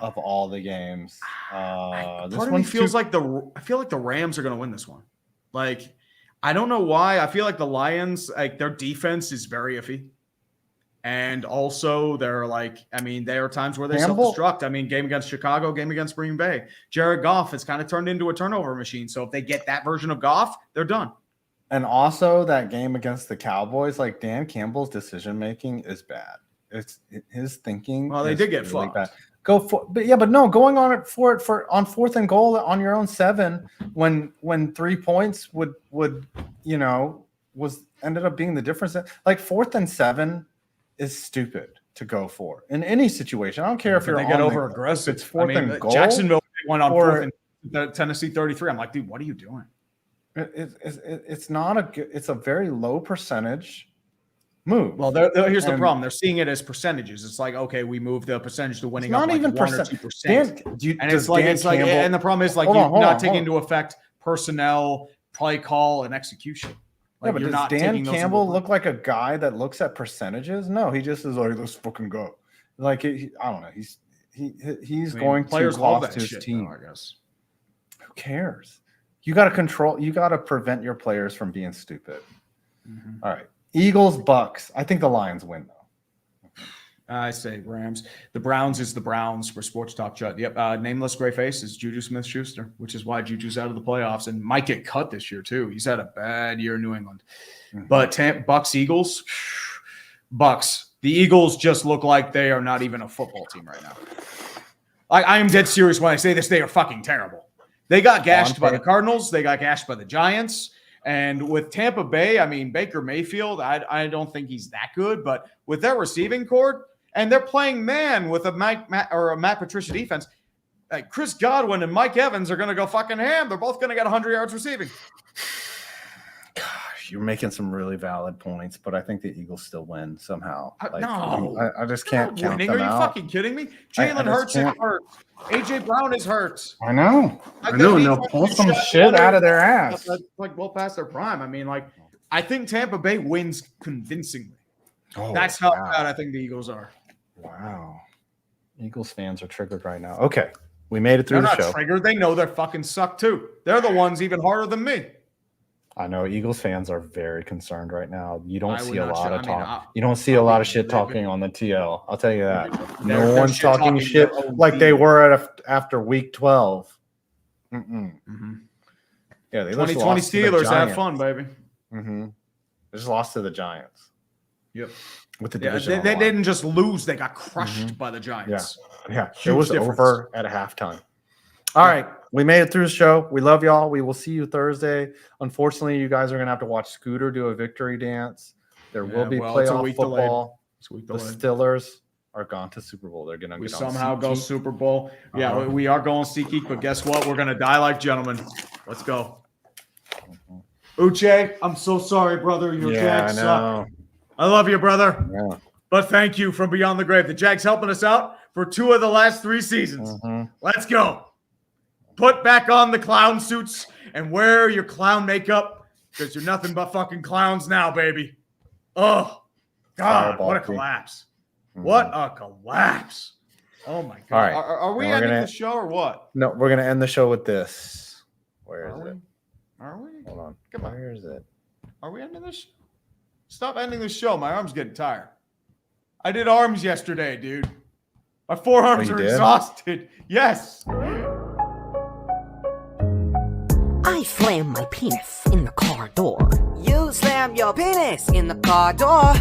of all the games. Part of me feels like I feel like the Rams are going to win this one. Like, I don't know why. I feel like the Lions, like their defense is very iffy. And also they're like, I mean, there are times where they self-destruct. I mean, game against Chicago, game against Green Bay. Jared Goff has kind of turned into a turnover machine. So if they get that version of Goff, they're done. And also that game against the Cowboys, like Dan Campbell's decision-making is bad. It's his thinking. Well, they did get really fucked. bad. Going on it for on 4th and goal on your own 7 when 3 points would ended up being the difference. Like 4th and 7 is stupid to go for in any situation. I don't care if you're they get over aggressive. It's 4th and goal. Jacksonville went on 4th and Tennessee 33. I'm like, dude, what are you doing? It's not it's a very low percentage move. Well, here's the problem. They're seeing it as percentages. It's like, okay, we moved the percentage to winning up like 1 or 2%. And it's like, and the problem is like you're not taking into effect personnel, play call, and exexecution. Like, but does Dan Campbell look like a guy that looks at percentages? No, he just is like, let's fucking go. Like, I don't know. He's going to cost his team. I guess. Who cares? You got to prevent your players from being stupid. All right. Eagles, Bucks. I think the Lions win, though. I say Rams. The Browns is the Browns for Sports Talk Chud. Yep. Nameless gray face is Juju Smith-Schuster, which is why Juju's out of the playoffs and might get cut this year, too. He's had a bad year in New England. But Bucks, Eagles. Bucks. The Eagles just look like they are not even a football team right now. I am dead serious when I say this. They are fucking terrible. They got gashed by the Cardinals. They got gashed by the Giants. And with Tampa Bay, I mean, Baker Mayfield, I don't think he's that good. But with their receiving corps, and they're playing man with a Matt Patricia defense, like Chris Godwin and Mike Evans are going to go fucking ham. They're both going to get 100 yards receiving. Gosh, you're making some really valid points, but I think the Eagles still win somehow. No. I just can't count them Are you out. fucking kidding me? Jalen Hurts is hurt. AJ Brown is hurt. I know. And they'll pull some shit out of their ass. Like well past their prime. I mean, like, I think Tampa Bay wins convincingly. That's how bad I think the Eagles are. Wow. Eagles fans are triggered right now. Okay. We made it through the show. They're not triggered. They know they fucking suck too. They're the ones even harder than me. I know Eagles fans are very concerned right now. You don't see a lot of talk. You don't see a lot of shit talking on the TL. I'll tell you that. No one's talking shit like they were after week 12. Yeah, they 2020 Steelers have fun, baby. They just lost to the Giants. Yep. With the division, they didn't just lose; they got crushed by the Giants. Yeah. It was over at a halftime. All right, we made it through the show. We love y'all. We will see you Thursday. Unfortunately, you guys are going to have to watch Scooter do a victory dance. There will be playoff football. The Steelers are gone to Super Bowl. They're going to somehow go Super Bowl. Yeah, we are going SeatGeek, but guess what? We're going to die like gentlemen. Let's go. Uche, I'm so sorry, brother. Your Jags suck. I love you, brother. Yeah. But thank you from beyond the grave. The Jags helping us out for 2 of the last 3 seasons. Let's go. Put back on the clown suits and wear your clown makeup because you're nothing but fucking clowns now, baby. Oh, God, what a collapse. What a collapse. Oh, my God. All right. Are we ending the show or what? No, we're going to end the show with this. Where is it? Are we? Hold on. Come on. Where is it? Are we ending this? Stop ending the show. My arm's getting tired. I did arms yesterday, dude. My forearms are exhausted. Yes. I slam my penis in the car door. You slam your penis in the car door.